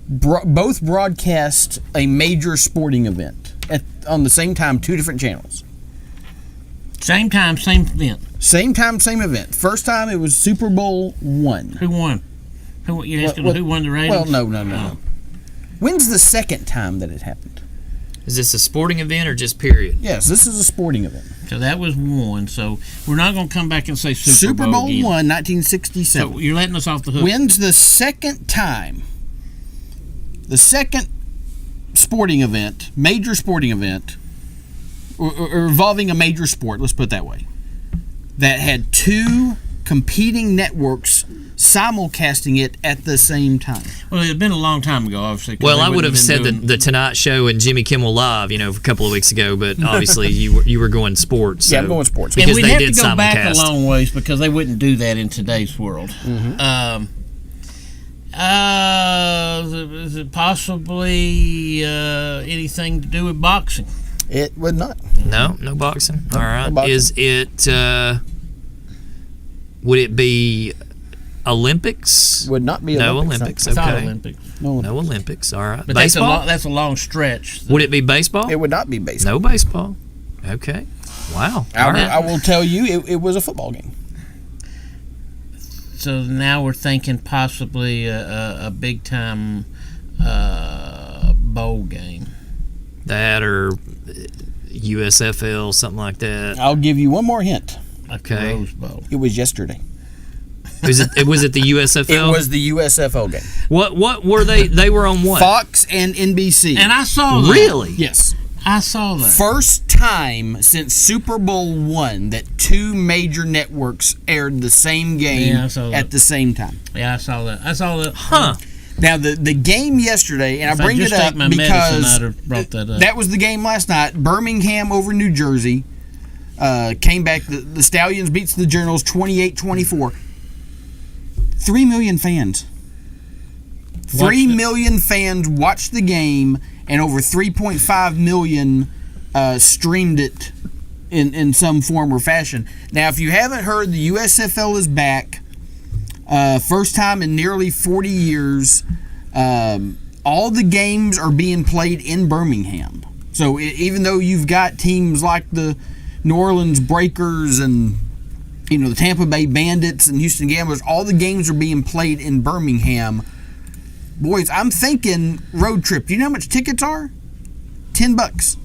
[SPEAKER 2] both broadcast a major sporting event on the same time, 2 different channels.
[SPEAKER 3] Same time, same event.
[SPEAKER 2] Same time, same event. First time it was Super Bowl I.
[SPEAKER 3] Who won? You're asking who won the ratings?
[SPEAKER 2] Well, no. When's the second time that it happened?
[SPEAKER 1] Is this a sporting event or just period?
[SPEAKER 2] Yes, this is a sporting event.
[SPEAKER 3] So that was one. So we're not going to come back and say Super Bowl
[SPEAKER 2] again. 1967.
[SPEAKER 3] So you're letting us off the hook.
[SPEAKER 2] When's the second time? The second sporting event, major sporting event, or involving a major sport, let's put it that way, that had 2 competing networks simulcasting it at the same time.
[SPEAKER 3] Well, it had been a long time ago, obviously.
[SPEAKER 1] Well, I would have said the Tonight Show and Jimmy Kimmel Live, a couple of weeks ago, but obviously you were going sports. So,
[SPEAKER 2] yeah, I'm going sports.
[SPEAKER 3] Because and we'd
[SPEAKER 1] they
[SPEAKER 3] have
[SPEAKER 1] did
[SPEAKER 3] to go
[SPEAKER 1] simulcast.
[SPEAKER 3] Back a long ways because they wouldn't do that in today's world.
[SPEAKER 2] Mm-hmm.
[SPEAKER 3] Is it possibly anything to do with boxing?
[SPEAKER 2] It would not.
[SPEAKER 1] No boxing. All right.
[SPEAKER 2] No boxing.
[SPEAKER 1] Is it? Would it be Olympics?
[SPEAKER 2] Would not be
[SPEAKER 1] no
[SPEAKER 2] Olympics.
[SPEAKER 1] Okay.
[SPEAKER 3] Not Olympics.
[SPEAKER 2] No
[SPEAKER 1] Olympics. All right.
[SPEAKER 3] But
[SPEAKER 1] baseball.
[SPEAKER 3] that's a long stretch.
[SPEAKER 1] Would it be baseball?
[SPEAKER 2] It would not be baseball.
[SPEAKER 1] No baseball. Okay. Wow.
[SPEAKER 2] I will tell you, it was a football game.
[SPEAKER 3] So now we're thinking possibly a big time bowl game.
[SPEAKER 1] That or USFL, something like that.
[SPEAKER 2] I'll give you one more hint.
[SPEAKER 1] Okay.
[SPEAKER 3] Rose Bowl.
[SPEAKER 2] It was yesterday.
[SPEAKER 1] Was it the USFL?
[SPEAKER 2] It was the USFL game.
[SPEAKER 1] What were they? They were on what?
[SPEAKER 2] Fox and NBC.
[SPEAKER 3] And I saw that.
[SPEAKER 1] Really?
[SPEAKER 2] Yes.
[SPEAKER 3] I saw that.
[SPEAKER 2] First time since Super Bowl I that 2 major networks aired the same game at the same time.
[SPEAKER 3] Yeah, I saw that.
[SPEAKER 1] Huh.
[SPEAKER 2] Now, the game yesterday, and I bring it up because that was the game last night. Birmingham over New Jersey. Came back. The Stallions beats the Generals 28-24. 3 million fans. 3 million fans watched the game, and over 3.5 million streamed it in some form or fashion. Now, if you haven't heard, the USFL is back. First time in nearly 40 years. All the games are being played in Birmingham. So even though you've got teams like the New Orleans Breakers and the Tampa Bay Bandits and Houston Gamblers, all the games are being played in Birmingham. Boys, I'm thinking road trip. Do you know how much tickets are? $10.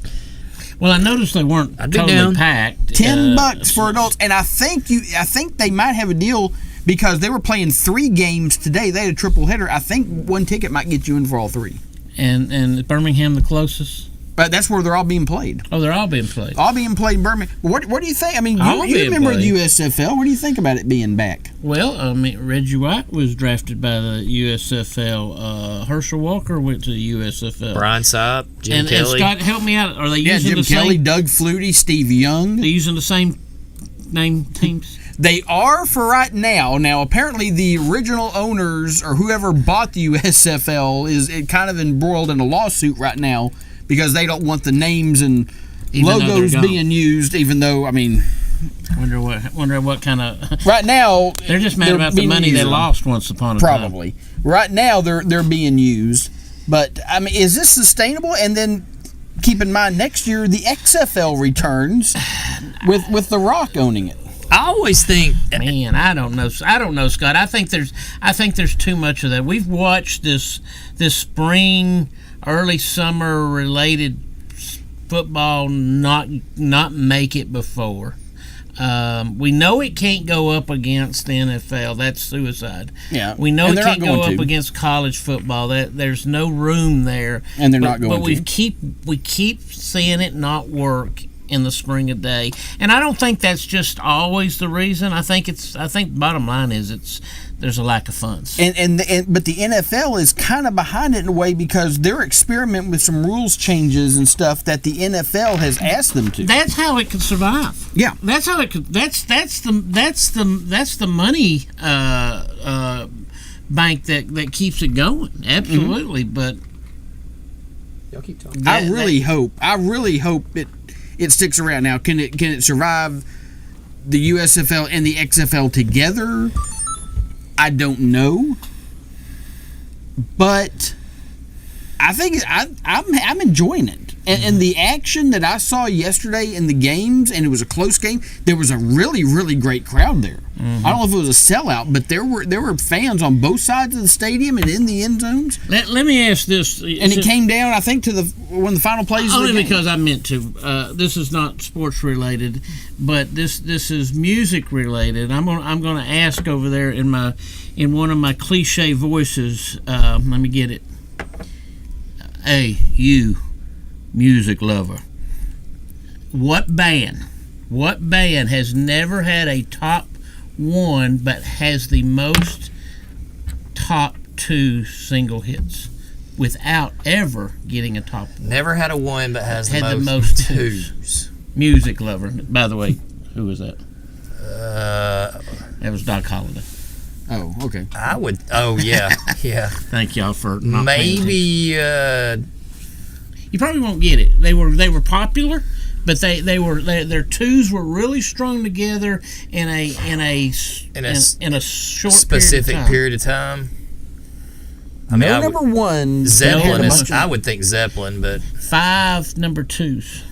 [SPEAKER 3] Well, I noticed they weren't
[SPEAKER 1] I'd be
[SPEAKER 3] totally
[SPEAKER 1] down.
[SPEAKER 3] packed.
[SPEAKER 2] $10 for adults, and I think they might have a deal because they were playing 3 games today. They had a triple header. I think one ticket might get you in for all 3.
[SPEAKER 3] And is Birmingham the closest?
[SPEAKER 2] But that's where they're all being played.
[SPEAKER 3] Oh, they're all being played.
[SPEAKER 2] All being played in Birmingham. What do you think? I mean,
[SPEAKER 3] All
[SPEAKER 2] you
[SPEAKER 3] being
[SPEAKER 2] remember
[SPEAKER 3] played.
[SPEAKER 2] the USFL. What do you think about it being back?
[SPEAKER 3] Well, I mean, Reggie White was drafted by the USFL. Herschel Walker went to the USFL.
[SPEAKER 1] Brian Sapp, Jim
[SPEAKER 3] And
[SPEAKER 1] Kelly.
[SPEAKER 3] Scott, help me out. Are they using
[SPEAKER 2] Jim
[SPEAKER 3] the
[SPEAKER 2] Kelly,
[SPEAKER 3] same?
[SPEAKER 2] Doug Flutie, Steve Young.
[SPEAKER 3] They're using the same name teams.
[SPEAKER 2] They are for right now. Now, apparently, the original owners or whoever bought the USFL is kind of embroiled in a lawsuit right now because they don't want the names and
[SPEAKER 3] Even though
[SPEAKER 2] logos
[SPEAKER 3] they're gone.
[SPEAKER 2] being used. Even though, I mean,
[SPEAKER 3] Wonder what kind of.
[SPEAKER 2] right now
[SPEAKER 3] They're just mad about the
[SPEAKER 2] being
[SPEAKER 3] money they
[SPEAKER 2] used.
[SPEAKER 3] lost once upon a time.
[SPEAKER 2] Probably. Right now, they're being used. But I mean, is this sustainable? And then keep in mind, next year the XFL returns with The Rock owning it.
[SPEAKER 1] I always think
[SPEAKER 3] Man, I don't know, Scott. I think there's too much of that. We've watched this spring, early summer related football not make it before. We know it can't go up against the NFL. That's suicide.
[SPEAKER 2] Yeah,
[SPEAKER 3] We know
[SPEAKER 2] and
[SPEAKER 3] it
[SPEAKER 2] they're not
[SPEAKER 3] can't go
[SPEAKER 2] going
[SPEAKER 3] up
[SPEAKER 2] to.
[SPEAKER 3] against college football. There's no room there.
[SPEAKER 2] And they're not going
[SPEAKER 3] But we
[SPEAKER 2] to.
[SPEAKER 3] keep seeing it not work in the spring of day, and I don't think that's just always the reason. I think bottom line is there's a lack of funds.
[SPEAKER 2] But the NFL is kind of behind it in a way because they're experimenting with some rules changes and stuff that the NFL has asked them to.
[SPEAKER 3] That's how it could survive.
[SPEAKER 2] Yeah.
[SPEAKER 3] That's how it could. That's the money bank that keeps it going. Absolutely, but
[SPEAKER 1] y'all keep talking.
[SPEAKER 2] I really hope it sticks around. Now, can it survive the USFL and the XFL together? I don't know, but I think I'm enjoying it. And the action that I saw yesterday in the games, and it was a close game. There was a really, really great crowd there. I don't know if it was a sellout, but there were fans on both sides of the stadium and in the end zones.
[SPEAKER 3] let me ask this.
[SPEAKER 2] And it came down, I think, to one of the final plays.
[SPEAKER 3] Only
[SPEAKER 2] of the game.
[SPEAKER 3] because I meant to. This is not sports related, but this is music related. I'm gonna ask over there in one of my cliche voices. Let me get it. Hey, you, music lover. What band has never had a top 1 but has the most top 2 single hits without ever getting a top 1?
[SPEAKER 1] Never had a 1, but has
[SPEAKER 3] Had
[SPEAKER 1] the
[SPEAKER 3] the
[SPEAKER 1] most
[SPEAKER 3] most
[SPEAKER 1] 2s.
[SPEAKER 3] Music lover. By the way, who was that?
[SPEAKER 1] Uh,
[SPEAKER 3] That was Doc Holliday.
[SPEAKER 2] Oh, okay.
[SPEAKER 1] I would. Oh yeah, yeah.
[SPEAKER 3] Thank y'all for not paying attention.
[SPEAKER 1] Maybe.
[SPEAKER 3] You probably won't get it. They were popular, but their 2s were really strung together in a short
[SPEAKER 1] Specific
[SPEAKER 3] period of time.
[SPEAKER 1] period of time. I mean,
[SPEAKER 2] No
[SPEAKER 1] I would-
[SPEAKER 2] number one.
[SPEAKER 1] Zeppelin
[SPEAKER 2] had a
[SPEAKER 1] is.
[SPEAKER 2] bunch of-
[SPEAKER 1] I would think Zeppelin, but
[SPEAKER 3] 5 number 2s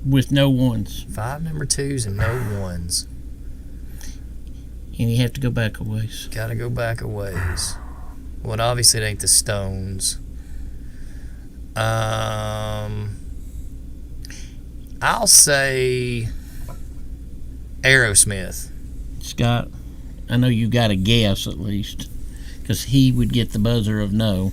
[SPEAKER 3] with no 1s,
[SPEAKER 1] 5 number 2s and no 1s.
[SPEAKER 3] and you have to go back a ways.
[SPEAKER 1] Got to go back a ways. Well, obviously it ain't the Stones. I'll say Aerosmith.
[SPEAKER 3] Scott, I know you got a guess at least, because he would get the buzzer of no.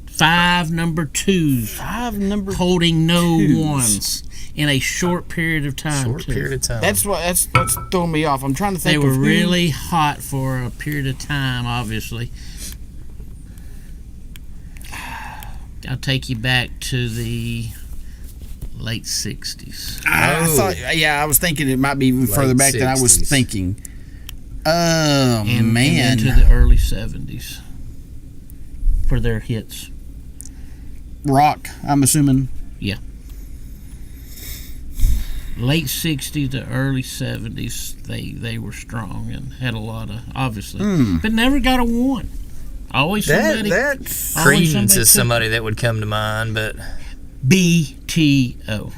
[SPEAKER 3] 5 number 2s.
[SPEAKER 2] 5 number.
[SPEAKER 3] Holding no
[SPEAKER 2] 2s.
[SPEAKER 3] 1s in a short period of time.
[SPEAKER 1] Short
[SPEAKER 3] too.
[SPEAKER 1] period of time.
[SPEAKER 2] That's throwing me off. I'm trying to think.
[SPEAKER 3] They were
[SPEAKER 2] of who-
[SPEAKER 3] really hot for a period of time, obviously. I'll take you back to the late 60s.
[SPEAKER 2] I thought. Yeah, I was thinking it might be even further
[SPEAKER 1] Late
[SPEAKER 2] back than I was
[SPEAKER 1] 60s.
[SPEAKER 2] thinking. Oh
[SPEAKER 3] And
[SPEAKER 2] man.
[SPEAKER 3] into the early 70s for their hits.
[SPEAKER 2] Rock. I'm assuming.
[SPEAKER 3] Late 60s to early 70s, they were strong and had a lot of, obviously, but never got a 1. Always somebody.
[SPEAKER 2] That's
[SPEAKER 3] always
[SPEAKER 1] Creedence is
[SPEAKER 3] took-
[SPEAKER 1] somebody that would come to mind, but
[SPEAKER 3] BTO.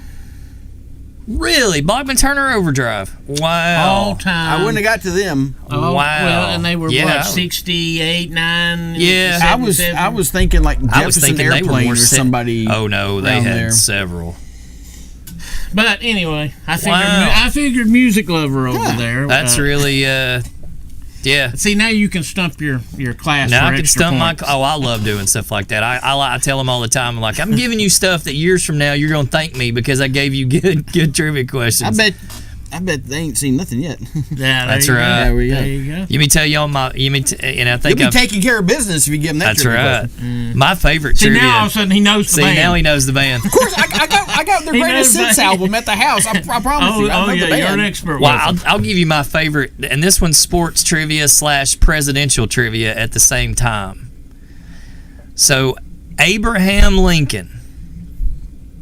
[SPEAKER 1] Really? Blackman Turner Overdrive. Wow.
[SPEAKER 3] All time.
[SPEAKER 2] I wouldn't have got to them.
[SPEAKER 3] Oh,
[SPEAKER 1] Wow.
[SPEAKER 3] Well, and they were
[SPEAKER 1] Yeah.
[SPEAKER 3] what, 68, 9?
[SPEAKER 1] Yeah.
[SPEAKER 3] 77?
[SPEAKER 2] I was thinking like
[SPEAKER 1] I was
[SPEAKER 2] Jefferson
[SPEAKER 1] thinking they were
[SPEAKER 2] Airplane
[SPEAKER 1] more
[SPEAKER 2] or somebody.
[SPEAKER 1] Oh no, they
[SPEAKER 2] around
[SPEAKER 1] had
[SPEAKER 2] there.
[SPEAKER 1] several.
[SPEAKER 3] But anyway, I
[SPEAKER 1] Wow.
[SPEAKER 3] figured music lover over
[SPEAKER 2] Yeah.
[SPEAKER 3] there.
[SPEAKER 1] That's really yeah.
[SPEAKER 3] See, now you can stump your class.
[SPEAKER 1] Now
[SPEAKER 3] for
[SPEAKER 1] I can
[SPEAKER 3] extra
[SPEAKER 1] stump
[SPEAKER 3] points.
[SPEAKER 1] I love doing stuff like that. I tell them all the time, I'm like, I'm giving you stuff that years from now you're gonna thank me because I gave you good trivia questions.
[SPEAKER 2] I bet they ain't seen nothing yet.
[SPEAKER 3] Yeah,
[SPEAKER 1] That's
[SPEAKER 3] there you
[SPEAKER 1] right.
[SPEAKER 3] Go.
[SPEAKER 2] There we go.
[SPEAKER 3] There you go.
[SPEAKER 1] You may tell y'all and I think
[SPEAKER 2] You'll be taking care of business if you give them that.
[SPEAKER 1] that's
[SPEAKER 2] trivia
[SPEAKER 1] right.
[SPEAKER 2] question.
[SPEAKER 1] My favorite
[SPEAKER 3] See,
[SPEAKER 1] trivia.
[SPEAKER 3] now all of a sudden he knows the
[SPEAKER 1] See,
[SPEAKER 3] band.
[SPEAKER 1] now he knows the band.
[SPEAKER 2] Of course, I got their
[SPEAKER 3] He
[SPEAKER 2] greatest
[SPEAKER 3] knows
[SPEAKER 2] hits
[SPEAKER 3] that.
[SPEAKER 2] album at the house. I promise you. I know the
[SPEAKER 3] yeah,
[SPEAKER 2] band.
[SPEAKER 3] you're an expert.
[SPEAKER 1] Well,
[SPEAKER 3] with it.
[SPEAKER 1] I'll give you my favorite, and this one's sports trivia / presidential trivia at the same time. So, Abraham Lincoln,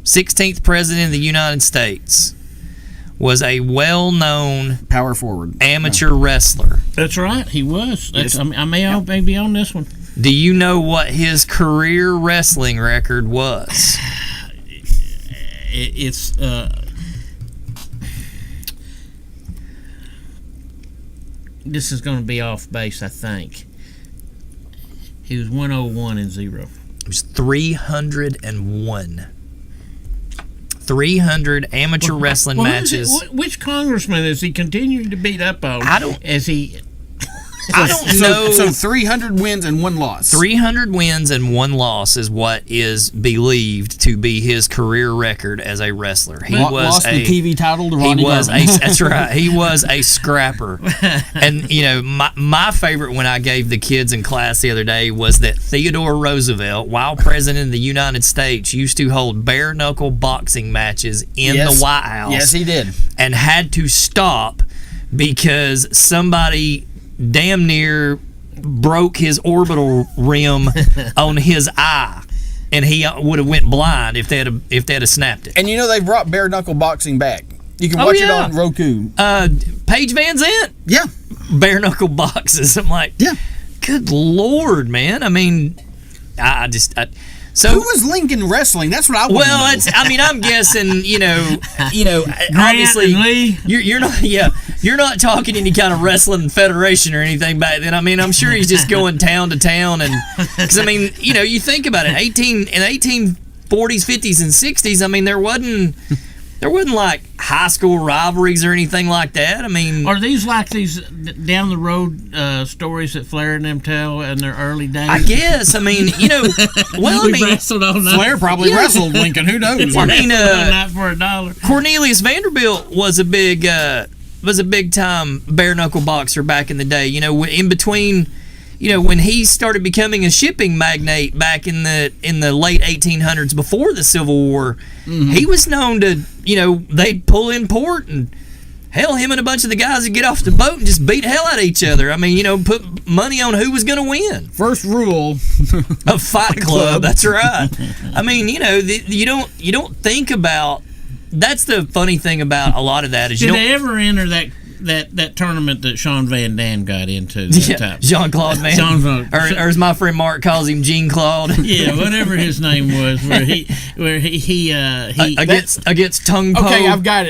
[SPEAKER 1] 16th President of the United States, was a well-known
[SPEAKER 2] Power forward.
[SPEAKER 1] amateur wrestler.
[SPEAKER 3] That's right. He was. That's,
[SPEAKER 2] Yes.
[SPEAKER 3] I may be on this one.
[SPEAKER 1] Do you know what his career wrestling record was?
[SPEAKER 3] It's this is going to be off base, I think. He was 101 and 0.
[SPEAKER 1] It was 301. 300 amateur wrestling
[SPEAKER 3] Well, who's
[SPEAKER 1] matches.
[SPEAKER 3] which congressman is he continuing to beat up on?
[SPEAKER 1] I don't-
[SPEAKER 3] As he.
[SPEAKER 1] I don't know.
[SPEAKER 2] So 300 wins and 1 loss.
[SPEAKER 1] 300 wins and 1 loss is what is believed to be his career record as a wrestler. He was
[SPEAKER 2] lost
[SPEAKER 1] a
[SPEAKER 2] the TV title to
[SPEAKER 1] he
[SPEAKER 2] Ronnie
[SPEAKER 1] was
[SPEAKER 2] Garvin.
[SPEAKER 1] that's right. He was a scrapper. And you know, my favorite when I gave the kids in class the other day was that Theodore Roosevelt, while president of the United States, used to hold bare knuckle boxing matches in
[SPEAKER 2] Yes.
[SPEAKER 1] the White House.
[SPEAKER 2] Yes, he did.
[SPEAKER 1] And had to stop because somebody damn near broke his orbital rim on his eye, and he would have went blind if they'd have snapped it.
[SPEAKER 2] And you know they brought bare knuckle boxing back. You can
[SPEAKER 1] Oh,
[SPEAKER 2] watch
[SPEAKER 1] yeah.
[SPEAKER 2] it on Roku.
[SPEAKER 1] Paige Van Zant
[SPEAKER 2] Yeah.
[SPEAKER 1] bare knuckle boxes. I'm like,
[SPEAKER 2] Yeah.
[SPEAKER 1] good lord, man. I mean, I so
[SPEAKER 2] Who was Lincoln wrestling? That's what I want
[SPEAKER 1] well,
[SPEAKER 2] to know.
[SPEAKER 1] it's. I mean, I'm guessing. You know.
[SPEAKER 3] Grant
[SPEAKER 1] Obviously,
[SPEAKER 3] and Lee.
[SPEAKER 1] you're not. Yeah, you're not talking any kind of wrestling federation or anything back then. I mean, I'm sure he's just going town to town, and because I mean, you know, you think about it. 1840s, 50s, and 60s. I mean, there wasn't like high school rivalries or anything like that. I mean,
[SPEAKER 3] Are these like these down the road stories that Flair and them tell in their early days?
[SPEAKER 1] I guess. I mean, you know, well, I
[SPEAKER 3] We
[SPEAKER 1] mean,
[SPEAKER 3] wrestled all night.
[SPEAKER 2] Flair probably
[SPEAKER 1] Yeah.
[SPEAKER 2] wrestled Lincoln. Who knows?
[SPEAKER 1] I mean,
[SPEAKER 3] all night for $1.
[SPEAKER 1] Cornelius Vanderbilt was a big time bare knuckle boxer back in the day. You know, in between, you know, when he started becoming a shipping magnate back in the late 1800s before the Civil War, he was known to, you know, they'd pull in port and hell, him and a bunch of the guys would get off the boat and just beat the hell out of each other. I mean, you know, put money on who was going to win.
[SPEAKER 2] First rule.
[SPEAKER 1] A Fight Club. That's right. I mean, you know, you don't think about. That's the funny thing about a lot of that is you
[SPEAKER 3] Did
[SPEAKER 1] don't.
[SPEAKER 3] they ever enter that tournament that Sean Van Damme got into that
[SPEAKER 1] Yeah,
[SPEAKER 3] time?
[SPEAKER 1] Jean-Claude Van
[SPEAKER 3] Jean-Claude.
[SPEAKER 1] or as my friend Mark calls him, Jean Claude.
[SPEAKER 3] Yeah, whatever his name was, where he
[SPEAKER 1] against Tung Po.
[SPEAKER 2] Okay, I've got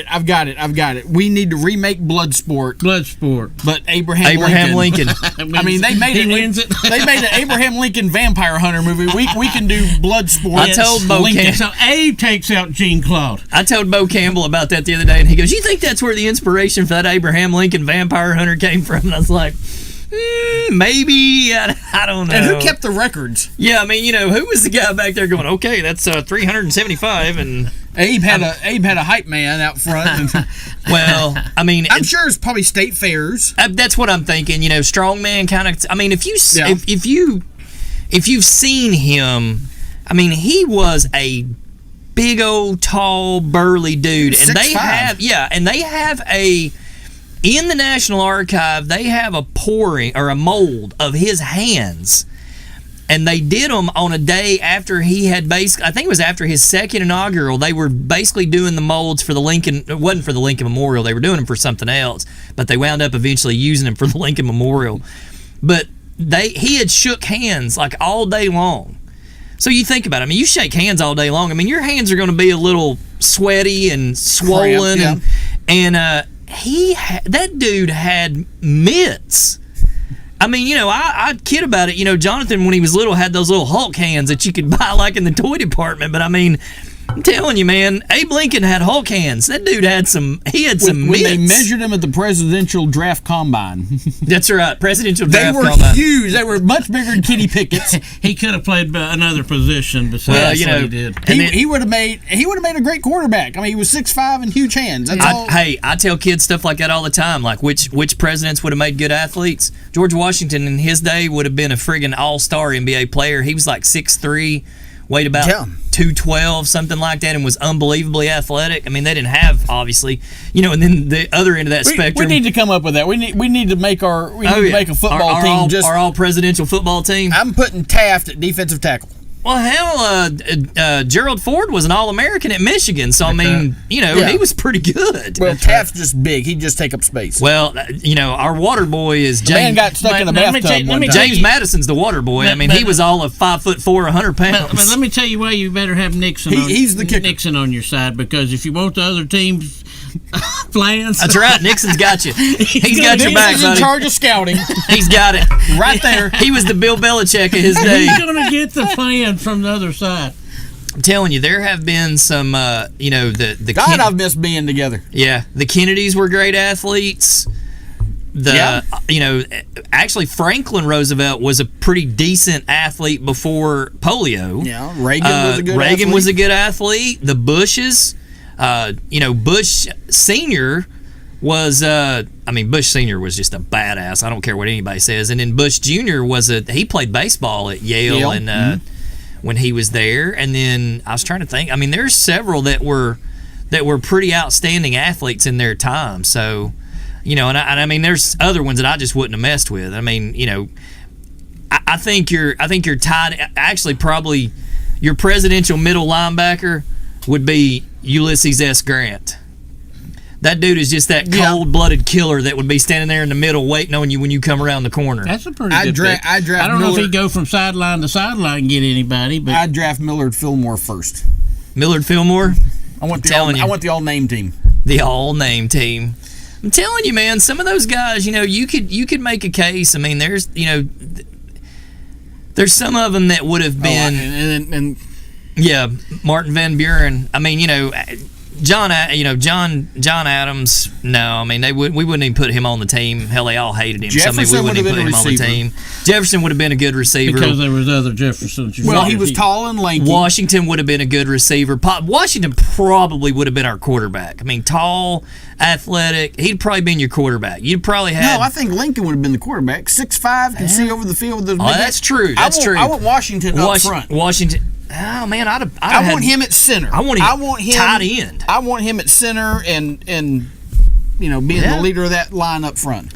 [SPEAKER 2] it. We need to remake Bloodsport,
[SPEAKER 3] Bloodsport.
[SPEAKER 2] but Abraham
[SPEAKER 1] Lincoln.
[SPEAKER 2] I mean, they made
[SPEAKER 3] He
[SPEAKER 2] it.
[SPEAKER 3] wins it.
[SPEAKER 2] They made an Abraham Lincoln vampire hunter movie. We can do Bloodsport.
[SPEAKER 1] I told Bo
[SPEAKER 3] Lincoln.
[SPEAKER 1] Cam-
[SPEAKER 3] So Abe takes out Jean Claude.
[SPEAKER 1] I told Bo Campbell about that the other day, and he goes, "You think that's where the inspiration for that Abraham Lincoln vampire hunter came from?" And I was like, maybe. I don't know.
[SPEAKER 2] And who kept the records?
[SPEAKER 1] Yeah, I mean, you know, who was the guy back there going, "Okay, that's 375," and
[SPEAKER 2] Abe had a hype man out front. And
[SPEAKER 1] well, I mean,
[SPEAKER 2] I'm sure it's probably state fairs.
[SPEAKER 1] that's what I'm thinking. You know, strongman kind of. I mean, if
[SPEAKER 2] Yeah.
[SPEAKER 1] if you've seen him, I mean, he was a big old tall burly dude, and they
[SPEAKER 2] 6'5".
[SPEAKER 1] have in the National Archive they have a pouring or a mold of his hands. And they did them on a day after he had I think it was after his second inaugural. They were basically doing the molds for the Lincoln. It wasn't for the Lincoln Memorial. They were doing them for something else. But they wound up eventually using them for the Lincoln Memorial. But he had shook hands like all day long. So you think about it. I mean, you shake hands all day long. I mean, your hands are going to be a little sweaty and swollen,
[SPEAKER 2] Cramp,
[SPEAKER 1] and that dude had mitts. I mean, you know, I kid about it. You know, Jonathan, when he was little, had those little Hulk hands that you could buy like in the toy department. But I mean, I'm telling you, man, Abe Lincoln had Hulk hands. That dude had some. He had some mitts.
[SPEAKER 2] When they measured him at the presidential draft combine,
[SPEAKER 1] That's right, presidential
[SPEAKER 2] they
[SPEAKER 1] draft
[SPEAKER 2] were
[SPEAKER 1] combine.
[SPEAKER 2] huge. They were much bigger than Kenny Pickett's.
[SPEAKER 3] He could have played another position besides
[SPEAKER 1] Well, you
[SPEAKER 3] what
[SPEAKER 1] know,
[SPEAKER 3] he did.
[SPEAKER 1] and then-
[SPEAKER 2] He would have made a great quarterback. I mean, he was 6'5" and huge hands. That's all.
[SPEAKER 1] I tell kids stuff like that all the time. Like which presidents would have made good athletes? George Washington in his day would have been a friggin' all-star NBA player. He was like 6'3", weighed about 212, something like that, and was unbelievably athletic. I mean, they didn't have, obviously, you know. And then the other end of that spectrum,
[SPEAKER 2] We need to come up with that. We need to make make a football team.
[SPEAKER 1] Our all presidential football team.
[SPEAKER 2] I'm putting Taft at defensive tackle.
[SPEAKER 1] Well, hell, Gerald Ford was an All-American at Michigan, so I mean, you know, he was pretty good.
[SPEAKER 2] Well, Taft's just big. He'd just take up space.
[SPEAKER 1] Well, you know, our water boy is
[SPEAKER 2] The
[SPEAKER 1] James.
[SPEAKER 2] man got stuck in a bathtub one time.
[SPEAKER 1] James Madison's the water boy. I mean, he was all of 5'4", 100 pounds.
[SPEAKER 3] But let me tell you why you better have Nixon.
[SPEAKER 2] He's the kicker.
[SPEAKER 3] Nixon on your side, because if you want the other team's plans,
[SPEAKER 1] That's right. Nixon's got you. He's got your
[SPEAKER 2] Nixon's
[SPEAKER 1] back,
[SPEAKER 2] in
[SPEAKER 1] buddy.
[SPEAKER 2] charge of scouting.
[SPEAKER 1] He's got it right there. He was the Bill Belichick of his day.
[SPEAKER 3] he's going to get the plan from the other side.
[SPEAKER 1] I'm telling you, there have been some, you know, the
[SPEAKER 2] God, I've missed being together.
[SPEAKER 1] yeah, the Kennedys were great athletes. You know, actually Franklin Roosevelt was a pretty decent athlete before polio.
[SPEAKER 2] Yeah, Reagan was a good
[SPEAKER 1] Reagan
[SPEAKER 2] athlete.
[SPEAKER 1] was a good athlete. The Bushes, you know, Bush Senior was Bush Senior was just a badass. I don't care what anybody says. And then Bush Junior he played baseball at Yale. And when he was there. And then I was trying to think. I mean, there's several that were pretty outstanding athletes in their time. So, you know, and I mean, there's other ones that I just wouldn't have messed with. I mean, you know, I think you're tied. Actually, probably your presidential middle linebacker would be Ulysses S. Grant. That dude is just that cold-blooded killer that would be standing there in the middle waiting on you when you come around the corner.
[SPEAKER 3] That's a pretty good pick.
[SPEAKER 2] I
[SPEAKER 3] don't know if he'd go from sideline to sideline and get anybody, but
[SPEAKER 2] I'd draft Millard Fillmore first.
[SPEAKER 1] Millard Fillmore?
[SPEAKER 2] I want the all-name team.
[SPEAKER 1] The all-name team. I'm telling you, man, some of those guys, you know, you could make a case. I mean, there's some of them that would have been Martin Van Buren. I mean, you know, John Adams. No, I mean we wouldn't even put him on the team. Hell, they all hated him.
[SPEAKER 2] Jefferson
[SPEAKER 1] we wouldn't even put him on the team. Jefferson would have been a good receiver
[SPEAKER 3] because there was other Jeffersons.
[SPEAKER 2] Well, he was tall and lanky.
[SPEAKER 1] Washington would have been a good receiver. Washington probably would have been our quarterback. I mean, tall, athletic. He'd probably been your quarterback. You'd probably have.
[SPEAKER 2] No, I think Lincoln would have been the quarterback. 6'5", can see over the field with those big
[SPEAKER 1] that's true. That's true.
[SPEAKER 2] I want Washington up front.
[SPEAKER 1] Washington. Oh man,
[SPEAKER 2] I want him at center.
[SPEAKER 1] I want him tight end.
[SPEAKER 2] I want him at center and you know being the leader of that line up front.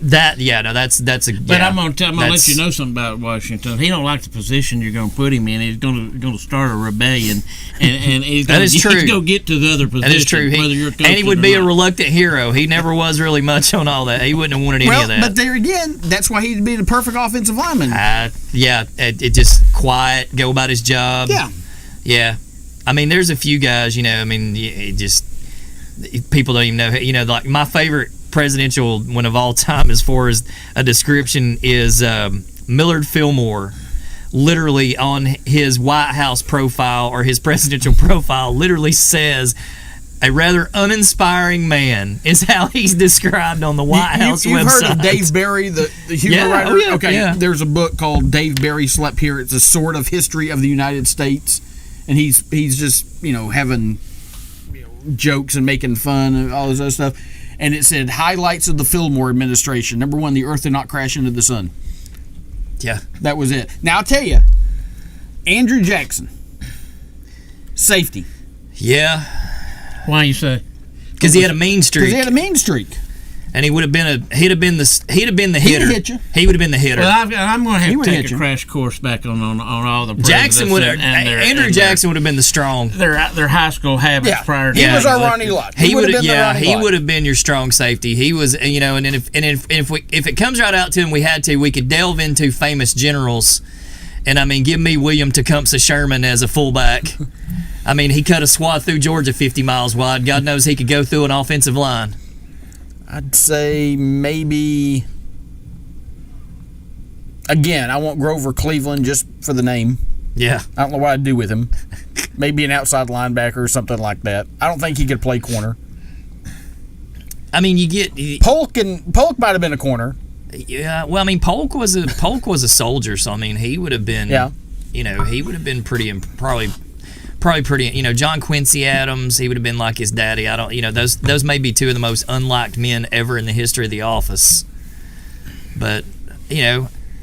[SPEAKER 1] That's a.
[SPEAKER 3] But I'm gonna let you know something about Washington. He don't like the position you're gonna put him in. He's gonna start a rebellion, and he's gonna, he's gonna get to the other position.
[SPEAKER 1] That is true. And he would be a reluctant hero. He never was really much on all that. He wouldn't have wanted any of that.
[SPEAKER 2] But there again, that's why he'd be the perfect offensive lineman.
[SPEAKER 1] It just quiet, go about his job. Yeah. I mean, there's a few guys. You know, I mean, people don't even know. You know, like my favorite presidential one of all time as far as a description is Millard Fillmore. Literally on his White House profile or his presidential profile literally says a rather uninspiring man is how he's described on the White House
[SPEAKER 2] You've
[SPEAKER 1] website.
[SPEAKER 2] heard of Dave Barry, the humor writer?
[SPEAKER 1] Oh, yeah,
[SPEAKER 2] okay,
[SPEAKER 1] yeah.
[SPEAKER 2] There's a book called Dave Barry Slept Here. It's a sort of history of the United States, and he's just having jokes and making fun and all this other stuff. And it said highlights of the Fillmore administration. Number 1, the Earth did not crash into the sun.
[SPEAKER 1] Yeah,
[SPEAKER 2] that was it. Now I'll tell you, Andrew Jackson, safety.
[SPEAKER 1] Yeah.
[SPEAKER 3] Why you say?
[SPEAKER 1] Because he had a mean streak.
[SPEAKER 2] Because he had a mean streak.
[SPEAKER 1] And he'd have been the hitter.
[SPEAKER 2] Hit you.
[SPEAKER 1] He would have been the hitter.
[SPEAKER 3] Well, I'm going to have to take a crash course back on all the
[SPEAKER 1] Jackson would have. Andrew Jackson would have been the strong.
[SPEAKER 3] Their high school habits prior to.
[SPEAKER 2] He was our Ronnie Lott.
[SPEAKER 1] He would have. He would have been your strong safety. He was. And then if it comes right out to him, we could delve into famous generals And I mean, give me William Tecumseh Sherman as a fullback. I mean, he cut a swath through Georgia 50 miles wide. God knows he could go through an offensive line.
[SPEAKER 2] I'd say maybe. Again, I want Grover Cleveland just for the name.
[SPEAKER 1] Yeah.
[SPEAKER 2] I don't know what I'd do with him. Maybe an outside linebacker or something like that. I don't think he could play corner.
[SPEAKER 1] I mean, you get
[SPEAKER 2] Polk might have been a corner.
[SPEAKER 1] Yeah, well, I mean, Polk was a soldier, so I mean, he would have been, he would have been probably pretty, John Quincy Adams, he would have been like his daddy. I don't, those may be two of the most unliked men ever in the history of the office. But,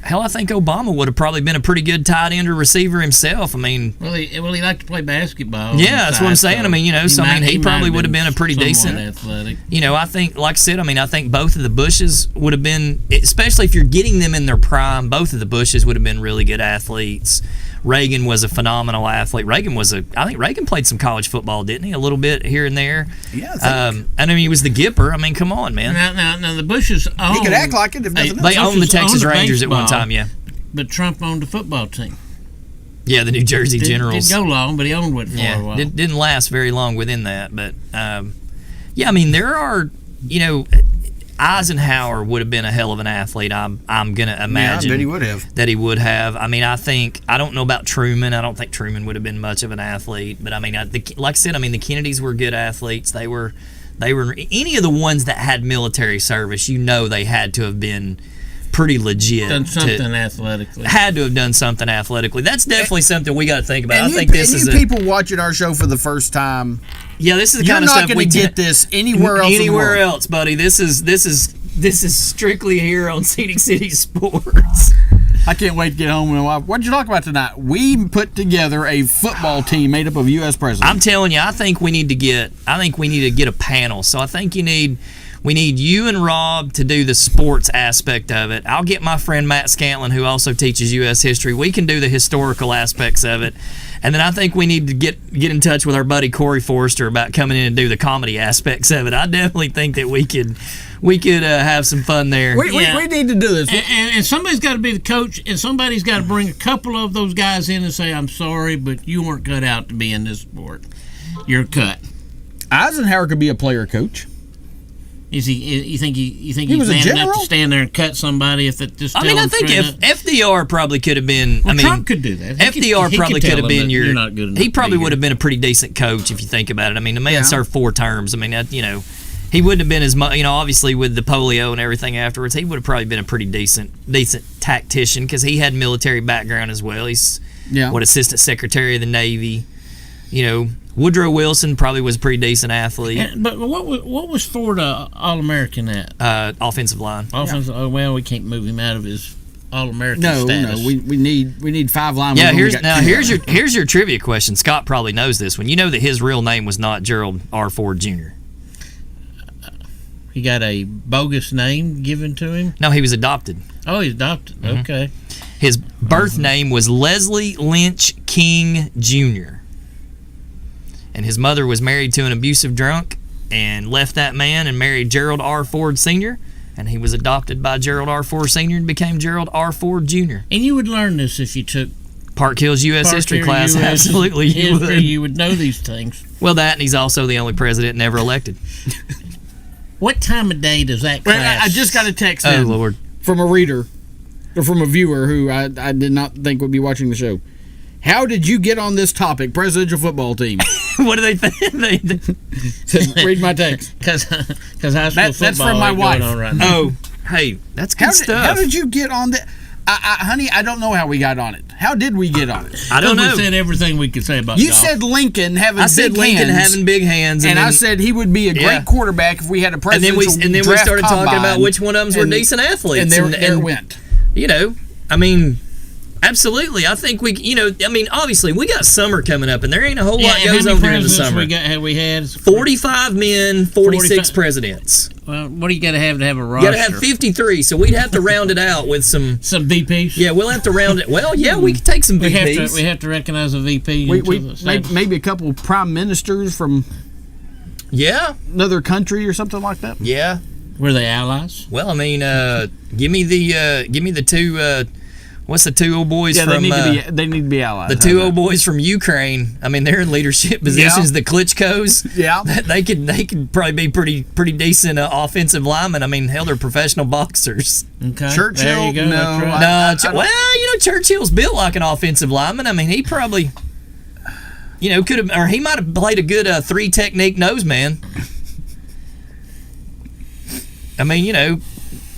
[SPEAKER 1] hell, I think Obama would have probably been a pretty good tight end or receiver himself. I mean,
[SPEAKER 3] well, he liked to play basketball.
[SPEAKER 1] Yeah, that's what I'm saying. I mean, he probably would have been a pretty decent
[SPEAKER 3] athletic.
[SPEAKER 1] I think, like I said, I think both of the Bushes would have been, especially if you're getting them in their prime. Both of the Bushes would have been really good athletes. Reagan was a phenomenal athlete. I think Reagan played some college football, didn't he? A little bit here and there.
[SPEAKER 2] Yeah, I think.
[SPEAKER 1] And I mean, he was the Gipper. I mean, come on, man.
[SPEAKER 3] Now the Bushes owned.
[SPEAKER 2] He could act like it if nothing else.
[SPEAKER 1] They owned the Texas Rangers at one time, yeah.
[SPEAKER 3] But Trump owned the football team.
[SPEAKER 1] Yeah, the New Jersey Generals.
[SPEAKER 3] Didn't go long, but he owned it for a while.
[SPEAKER 1] Didn't last very long within that. But, I mean, there are, Eisenhower would have been a hell of an athlete. I'm going to imagine.
[SPEAKER 2] I bet he would have.
[SPEAKER 1] That he would have. I mean, I don't know about Truman. I don't think Truman would have been much of an athlete. But, I mean, like I said, the Kennedys were good athletes. They were any of the ones that had military service, they had to have been pretty legit.
[SPEAKER 3] Done something athletically.
[SPEAKER 1] Had to have done something athletically. That's definitely something we got to think about.
[SPEAKER 2] People watching our show for the first time.
[SPEAKER 1] Yeah, this is the kind of stuff we
[SPEAKER 2] get this anywhere else.
[SPEAKER 1] Anywhere else, buddy. This is strictly here on Scenic City Sports.
[SPEAKER 2] I can't wait to get home with my wife. What did you talk about tonight? We put together a football team made up of U.S. presidents.
[SPEAKER 1] I'm telling you, I think we need to get a panel. So I think we need you and Rob to do the sports aspect of it. I'll get my friend Matt Scantlin, who also teaches U.S. history. We can do the historical aspects of it. And then I think we need to get in touch with our buddy Corey Forrester about coming in and do the comedy aspects of it. I definitely think that we could have some fun there.
[SPEAKER 2] We need to do this.
[SPEAKER 3] And somebody's got to be the coach, and somebody's got to bring a couple of those guys in and say, I'm sorry, but you weren't cut out to be in this sport. You're cut.
[SPEAKER 2] Eisenhower could be a player coach.
[SPEAKER 3] Is he? You think he's man enough to stand there and cut somebody if it just?
[SPEAKER 1] I think FDR probably could have been.
[SPEAKER 3] Well, Trump could do that.
[SPEAKER 1] FDR probably could have been
[SPEAKER 3] you're not good enough.
[SPEAKER 1] He probably would have been a pretty decent coach if you think about it. I mean, the man served 4 terms. I mean, he wouldn't have been as much. Obviously with the polio and everything afterwards, he would have probably been a pretty decent tactician because he had military background as well. He's assistant secretary of the Navy. Woodrow Wilson probably was a pretty decent athlete.
[SPEAKER 3] But what was Ford All-American at?
[SPEAKER 1] Offensive line.
[SPEAKER 3] Offensive. Oh, well, we can't move him out of his All-American status.
[SPEAKER 2] No, we need 5 linemen.
[SPEAKER 1] Yeah, here's your trivia question. Scott probably knows this one. You know that his real name was not Gerald R. Ford Jr.
[SPEAKER 3] He got a bogus name given to him?
[SPEAKER 1] No, he was adopted.
[SPEAKER 3] Oh, he's adopted. Mm-hmm. Okay.
[SPEAKER 1] His birth name was Leslie Lynch King Jr. And his mother was married to an abusive drunk and left that man and married Gerald R. Ford Sr. And he was adopted by Gerald R. Ford Sr. and became Gerald R. Ford Jr.
[SPEAKER 3] And you would learn this if you took
[SPEAKER 1] Park Hill's U.S. history class. Absolutely, you would.
[SPEAKER 3] You would know these things.
[SPEAKER 1] Well, that, and he's also the only president never elected.
[SPEAKER 3] What time of day does that class?
[SPEAKER 2] I just got a text
[SPEAKER 1] Lord.
[SPEAKER 2] From a reader, or from a viewer who I did not think would be watching the show. How did you get on this topic, presidential football team?
[SPEAKER 1] What do they think?
[SPEAKER 2] Read my text.
[SPEAKER 3] Because high school football
[SPEAKER 2] that's from my wife.
[SPEAKER 3] On right now.
[SPEAKER 1] Oh, hey, that's good stuff.
[SPEAKER 2] How did you get on that? Honey, I don't know how we got on it. How did we get on it?
[SPEAKER 1] I don't know.
[SPEAKER 3] We said everything we could say about
[SPEAKER 2] you
[SPEAKER 3] golf.
[SPEAKER 2] said Lincoln having
[SPEAKER 1] big hands.
[SPEAKER 2] And I said he would be a great quarterback if we had a presidential
[SPEAKER 1] And then we started talking about which one of them were decent athletes.
[SPEAKER 2] And there it went.
[SPEAKER 1] I mean, absolutely. I think obviously we got summer coming up, and there ain't a whole lot goes on during the summer.
[SPEAKER 3] We had
[SPEAKER 1] 45 men, 46 presidents.
[SPEAKER 3] Well, what do you got to have a roster?
[SPEAKER 1] You got to have 53, so we'd have to round it out with some
[SPEAKER 3] VPs.
[SPEAKER 1] Yeah, we'll have to round it. Well, yeah, we could take some VPs.
[SPEAKER 3] We have to recognize a VP.
[SPEAKER 2] Maybe a couple of prime ministers from another country or something like that.
[SPEAKER 1] Yeah.
[SPEAKER 3] Were they allies?
[SPEAKER 1] Well, I mean, give me the two. what's the two old boys
[SPEAKER 2] Yeah,
[SPEAKER 1] from
[SPEAKER 2] they need to be allies.
[SPEAKER 1] the two old boys from Ukraine? I mean, they're in leadership positions. The Klitschko's.
[SPEAKER 2] Yeah.
[SPEAKER 1] They could probably be pretty decent offensive linemen. I mean, hell, they're professional boxers.
[SPEAKER 3] Okay.
[SPEAKER 2] Churchill,
[SPEAKER 3] There you go.
[SPEAKER 2] no,
[SPEAKER 3] That's right.
[SPEAKER 1] Well, Churchill's built like an offensive lineman. I mean, he probably, could have, or he might have played a good 3-technique nose man. I mean,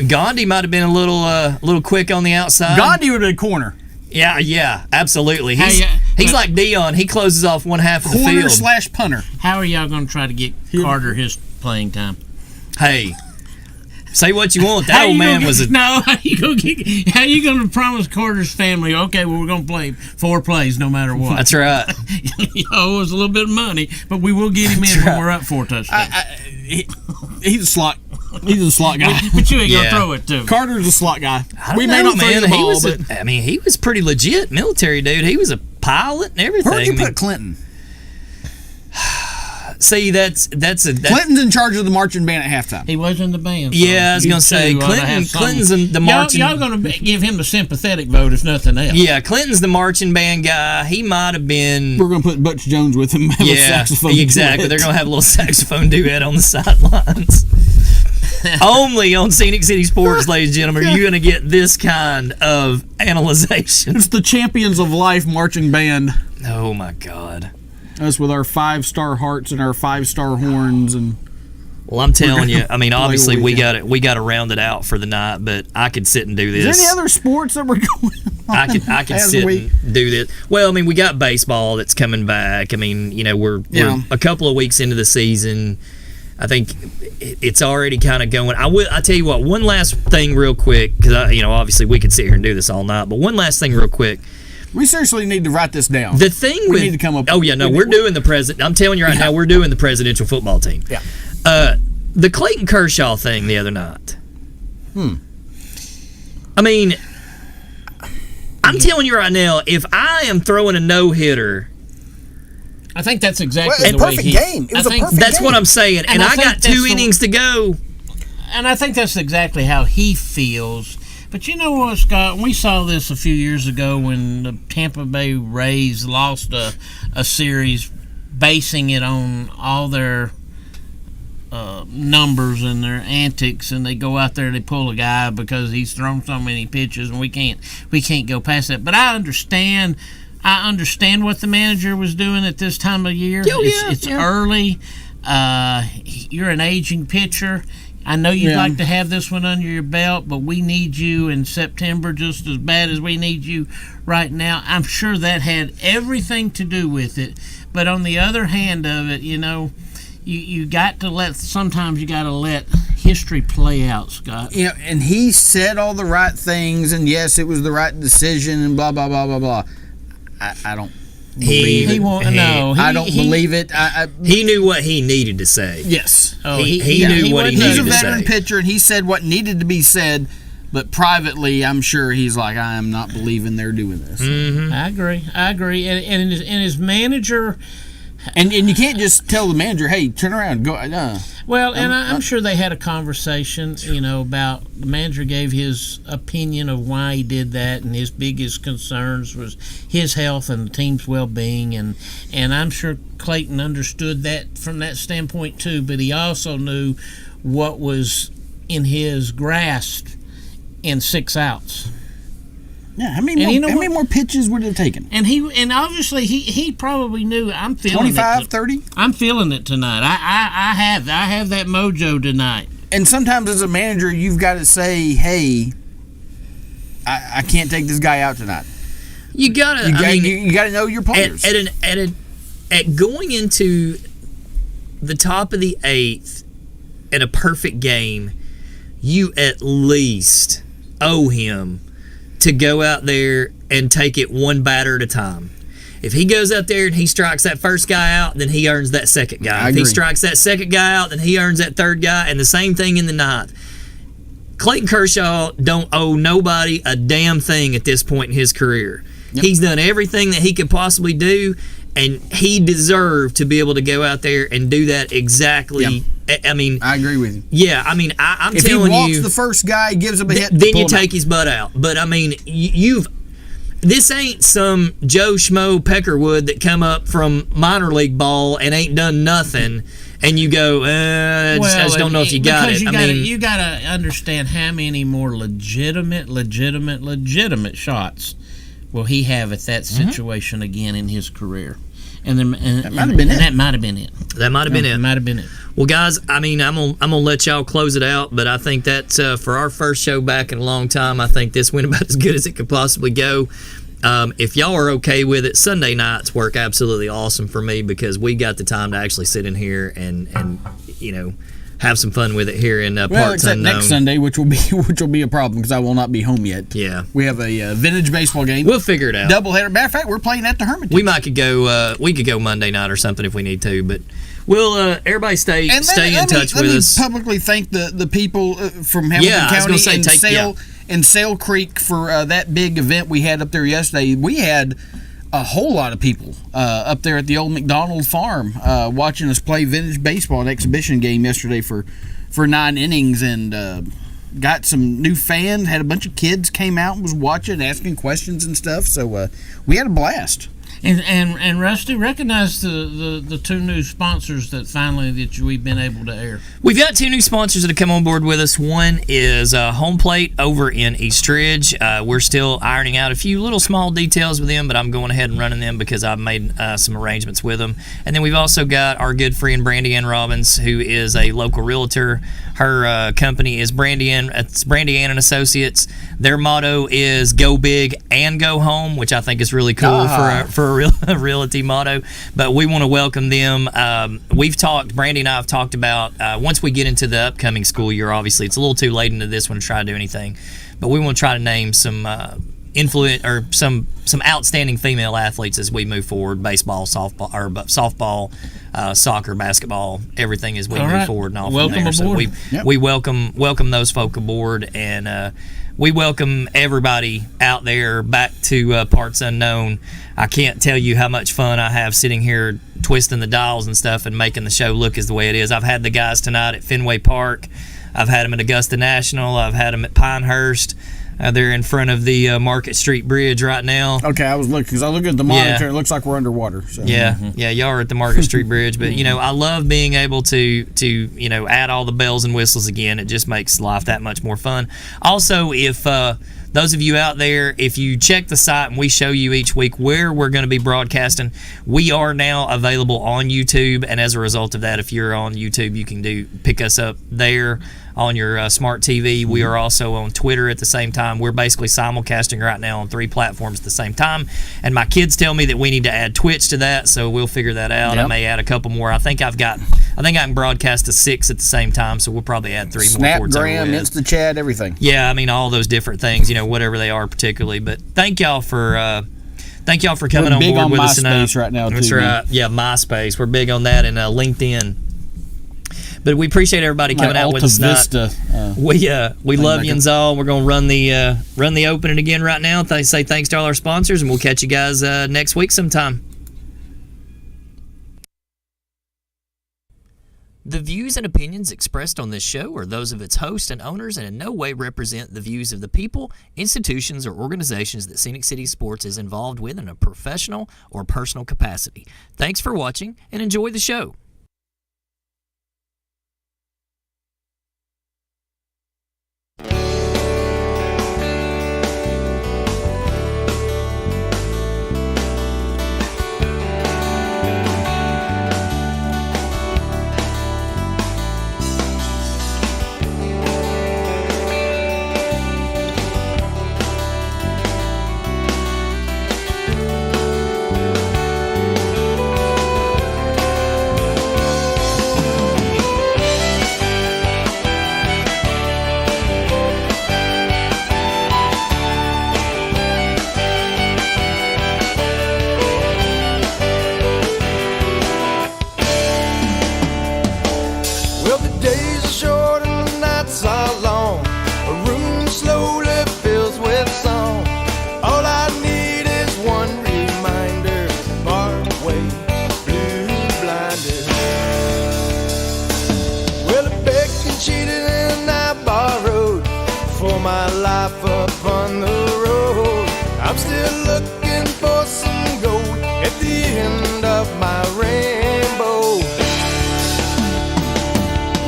[SPEAKER 1] Gandhi might have been a little quick on the outside.
[SPEAKER 2] Gandhi would have been corner.
[SPEAKER 1] Yeah, absolutely.
[SPEAKER 3] Hey,
[SPEAKER 1] He's like Dion. He closes off one half of the
[SPEAKER 2] Corner
[SPEAKER 1] field.
[SPEAKER 2] / punter.
[SPEAKER 3] How are y'all going to try to get Carter his playing time?
[SPEAKER 1] Hey, say what you want. That old man was a...
[SPEAKER 3] No, how you going to promise Carter's family, okay, well, we're going to play 4 plays no matter what?
[SPEAKER 1] That's right.
[SPEAKER 3] You owe us a little bit of money, but we will get him in when we're up 4 touchdowns.
[SPEAKER 2] He's a slot. He's a slot guy.
[SPEAKER 3] But you ain't going to
[SPEAKER 1] Yeah.
[SPEAKER 3] throw it to him.
[SPEAKER 2] Carter's a slot guy.
[SPEAKER 1] I
[SPEAKER 2] We
[SPEAKER 1] don't
[SPEAKER 2] may
[SPEAKER 1] know,
[SPEAKER 2] not throw
[SPEAKER 1] man.
[SPEAKER 2] the ball, but
[SPEAKER 1] He was pretty legit military dude. He was a pilot and everything.
[SPEAKER 2] where'd you
[SPEAKER 1] I mean,
[SPEAKER 2] put Clinton?
[SPEAKER 1] see, that's
[SPEAKER 2] Clinton's in charge of the marching band at halftime.
[SPEAKER 3] He was in the band.
[SPEAKER 1] Yeah, I was
[SPEAKER 3] you
[SPEAKER 1] gonna say,
[SPEAKER 3] two ought to have
[SPEAKER 1] Clinton's
[SPEAKER 3] something.
[SPEAKER 1] the marching-
[SPEAKER 3] Y'all going to give him the sympathetic vote if nothing else.
[SPEAKER 1] Yeah, Clinton's the marching band guy. He might have been.
[SPEAKER 2] We're going to put Butch Jones with him. Have a saxophone
[SPEAKER 1] exactly.
[SPEAKER 2] duet.
[SPEAKER 1] They're gonna have a little saxophone duet on the sidelines. Only on Scenic City Sports, ladies and gentlemen, are you gonna get this kind of analyzation.
[SPEAKER 2] It's the Champions of Life marching band.
[SPEAKER 1] Oh my God.
[SPEAKER 2] Us with our 5-star hearts and our 5-star horns and.
[SPEAKER 1] Well, I'm telling you. I mean,
[SPEAKER 2] play
[SPEAKER 1] obviously
[SPEAKER 2] what
[SPEAKER 1] we
[SPEAKER 2] we
[SPEAKER 1] got it. We got to round it out for the night, but I could sit and do this.
[SPEAKER 2] Is there any other sports that we're going on?
[SPEAKER 1] I could
[SPEAKER 2] as
[SPEAKER 1] sit
[SPEAKER 2] we-
[SPEAKER 1] and do this. Well, I mean, we got baseball that's coming back. I mean, we're a couple of weeks into the season. I think it's already kind of going. I tell you what. One last thing, real quick, because obviously we could sit here and do this all night. But one last thing, real quick.
[SPEAKER 2] We seriously need to write this down.
[SPEAKER 1] The thing
[SPEAKER 2] we
[SPEAKER 1] with
[SPEAKER 2] need to come up.
[SPEAKER 1] oh yeah, no, we're doing the president. I'm telling you right now, we're doing the presidential football team.
[SPEAKER 2] Yeah.
[SPEAKER 1] The Clayton Kershaw thing the other night. I mean, I'm telling you right now, if I am throwing a no-hitter,
[SPEAKER 3] I think that's exactly
[SPEAKER 2] Well, it's
[SPEAKER 3] the way
[SPEAKER 2] perfect
[SPEAKER 3] he.
[SPEAKER 2] game. It was a perfect
[SPEAKER 1] that's
[SPEAKER 2] game.
[SPEAKER 1] what I'm saying. And
[SPEAKER 3] I
[SPEAKER 1] I
[SPEAKER 3] think
[SPEAKER 1] got
[SPEAKER 3] that's
[SPEAKER 1] 2
[SPEAKER 3] the-
[SPEAKER 1] innings to go.
[SPEAKER 3] And I think that's exactly how he feels. But you know what, Scott? We saw this a few years ago when the Tampa Bay Rays lost a series, basing it on all their numbers and their antics, and they go out there and they pull a guy because he's thrown so many pitches, and we can't go past that. But I understand what the manager was doing at this time of year. It's early. You're an aging pitcher. I know you'd like to have this one under your belt, but we need you in September just as bad as we need you right now. I'm sure that had everything to do with it. But on the other hand of it, you got to sometimes you got to let history play out, Scott.
[SPEAKER 2] And he said all the right things, and yes, it was the right decision, and blah blah blah blah blah. I don't believe it. I don't believe it.
[SPEAKER 1] He knew what he needed to say.
[SPEAKER 2] Yes.
[SPEAKER 1] He knew what he needed to say.
[SPEAKER 2] He's a veteran pitcher, and he said what needed to be said. But privately, I'm sure he's like, I am not believing they're doing this.
[SPEAKER 1] Mm-hmm.
[SPEAKER 3] I agree. And his manager.
[SPEAKER 2] And you can't just tell the manager, hey, turn around, go.
[SPEAKER 3] Well, and I'm sure they had a conversation, about the manager gave his opinion of why he did that, and his biggest concerns was his health and the team's well-being, and I'm sure Clayton understood that from that standpoint too, but he also knew what was in his grasp in 6 outs.
[SPEAKER 2] Yeah, how many more pitches would it have taken?
[SPEAKER 3] And obviously he probably knew. I'm feeling
[SPEAKER 2] 25,
[SPEAKER 3] it.
[SPEAKER 2] 30?
[SPEAKER 3] I'm feeling it tonight. I have that mojo tonight.
[SPEAKER 2] And sometimes as a manager, you've got to say, hey, I can't take this guy out tonight.
[SPEAKER 1] You gotta.
[SPEAKER 2] You gotta know your players.
[SPEAKER 1] At going into the top of the 8th in a perfect game, you at least owe him to go out there and take it one batter at a time. If he goes out there and he strikes that first guy out, then he earns that second guy. If he strikes that second guy out, then he earns that third guy, and the same thing in the 9th. Clayton Kershaw don't owe nobody a damn thing at this point in his career. Yep. He's done everything that he could possibly do, and he deserved to be able to go out there and do that exactly. Yep. I mean,
[SPEAKER 2] I agree with you.
[SPEAKER 1] Yeah, I mean, I'm
[SPEAKER 2] if
[SPEAKER 1] telling you,
[SPEAKER 2] he walks the first guy, gives him a hit,
[SPEAKER 1] then you take his butt out. But I mean, you've this ain't some Joe Schmo Peckerwood that come up from minor league ball and ain't done nothing. And you go, I just don't know if you got it.
[SPEAKER 3] You got to understand how many more legitimate shots will he have at that situation again in his career. And that might have been it. That might have been it.
[SPEAKER 1] Well, guys, I'm gonna let y'all close it out, but I think that's for our first show back in a long time. I think this went about as good as it could possibly go. If y'all are okay with it, Sunday nights work absolutely awesome for me because we got the time to actually sit in here and have some fun with it here in Parts Unknown.
[SPEAKER 2] Next Sunday, which will be a problem because I will not be home yet.
[SPEAKER 1] Yeah,
[SPEAKER 2] we have a vintage baseball game.
[SPEAKER 1] We'll figure it out.
[SPEAKER 2] Doubleheader. Matter of fact, we're playing at the Hermitage.
[SPEAKER 1] We could go Monday night or something if we need to, but we'll everybody stay in touch with us.
[SPEAKER 2] Publicly thank the people from Hamilton County and Sale Creek for that big event we had up there yesterday. We had a whole lot of people up there at the old McDonald farm watching us play vintage baseball, an exhibition game yesterday for 9 innings, and got some new fans. Had a bunch of kids came out and was watching, asking questions and stuff. So we had a blast.
[SPEAKER 3] And Rusty, recognize the 2 new sponsors that we've been able to air.
[SPEAKER 1] We've got 2 new sponsors that have come on board with us. One is Home Plate over in East Ridge. We're still ironing out a few little small details with them, but I'm going ahead and running them because I've made some arrangements with them. And then we've also got our good friend Brandy Ann Robbins, who is a local realtor. Her company is Brandy Ann and Associates. Their motto is "Go big and go home," which I think is really cool for a realty motto. But we want to welcome them. Brandy and I have talked about once we get into the upcoming school year. Obviously, it's a little too late into this one to try to do anything, but we want to try to name some some outstanding female athletes as we move forward. Baseball, softball, soccer, basketball, everything as we move forward and all
[SPEAKER 3] welcome
[SPEAKER 1] from there.
[SPEAKER 3] Aboard.
[SPEAKER 1] So we welcome those folk aboard, and we welcome everybody out there back to Parts Unknown. I can't tell you how much fun I have sitting here twisting the dials and stuff and making the show look as the way it is. I've had the guys tonight at Fenway Park. I've had them at Augusta National. I've had them at Pinehurst. They're in front of the Market Street Bridge right now.
[SPEAKER 2] Okay, I was looking because I look at the monitor. It looks like we're underwater. So.
[SPEAKER 1] Yeah, y'all are at the Market Street Bridge, but I love being able to add all the bells and whistles again. It just makes life that much more fun. Also, if those of you out there, if you check the site and we show you each week where we're going to be broadcasting, we are now available on YouTube, and as a result of that, if you're on YouTube, you can pick us up there on your smart TV. We are also on Twitter at the same time. We're basically simulcasting right now on 3 platforms at the same time, and my kids tell me that we need to add Twitch to that, so we'll figure that out. Yep. I may add a couple more. I think I can broadcast to 6 at the same time, so we'll probably add 3 more.
[SPEAKER 2] Snapgram, InstaChat, everything.
[SPEAKER 1] Yeah, all those different things, whatever they are particularly. But thank y'all for coming on board with us tonight.
[SPEAKER 2] MySpace right now, too.
[SPEAKER 1] That's right. Man. Yeah, MySpace. We're big on that, and LinkedIn. But we appreciate everybody coming out with us tonight. We love you all. We're going to run the opening again right now. Say thanks to all our sponsors, and we'll catch you guys next week sometime. The views and opinions expressed on this show are those of its host and owners and in no way represent the views of the people, institutions, or organizations that Scenic City Sports is involved with in a professional or personal capacity. Thanks for watching and enjoy the show.
[SPEAKER 4] my life up on the road. I'm still looking for some gold at the end of my rainbow.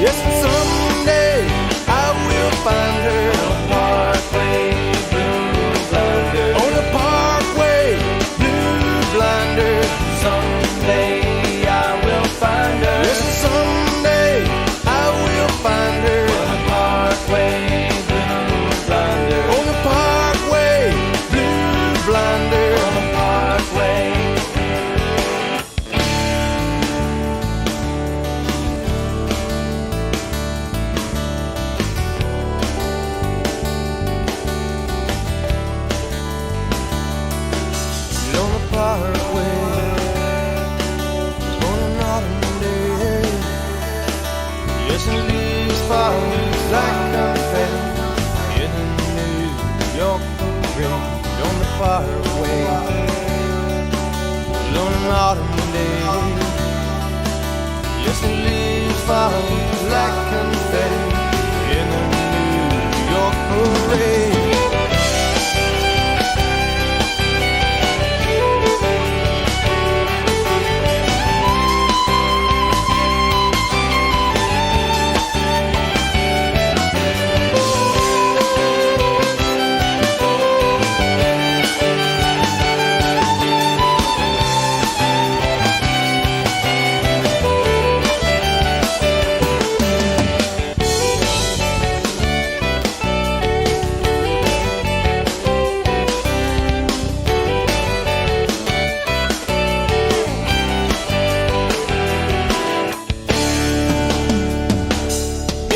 [SPEAKER 4] Yes, and someday I will find her on a parkway blue blinder. On a parkway blue blinder. Someday I will find her. Yes, and someday I will find her on a parkway blue blinder. On a parkway blue blinder. On a parkway. On a parkway, on an autumn day. Yes, and leaves fall like confetti in a New York parade. On the parkway, on an autumn day. Yes, and leaves fall like confetti in a New York parade.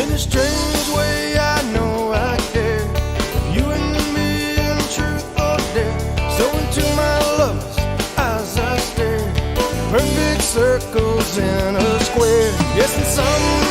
[SPEAKER 4] In a strange way, I know I care. You and me in truth or dare. So into my love's eyes I stare. Perfect circles in a square. Yes, and some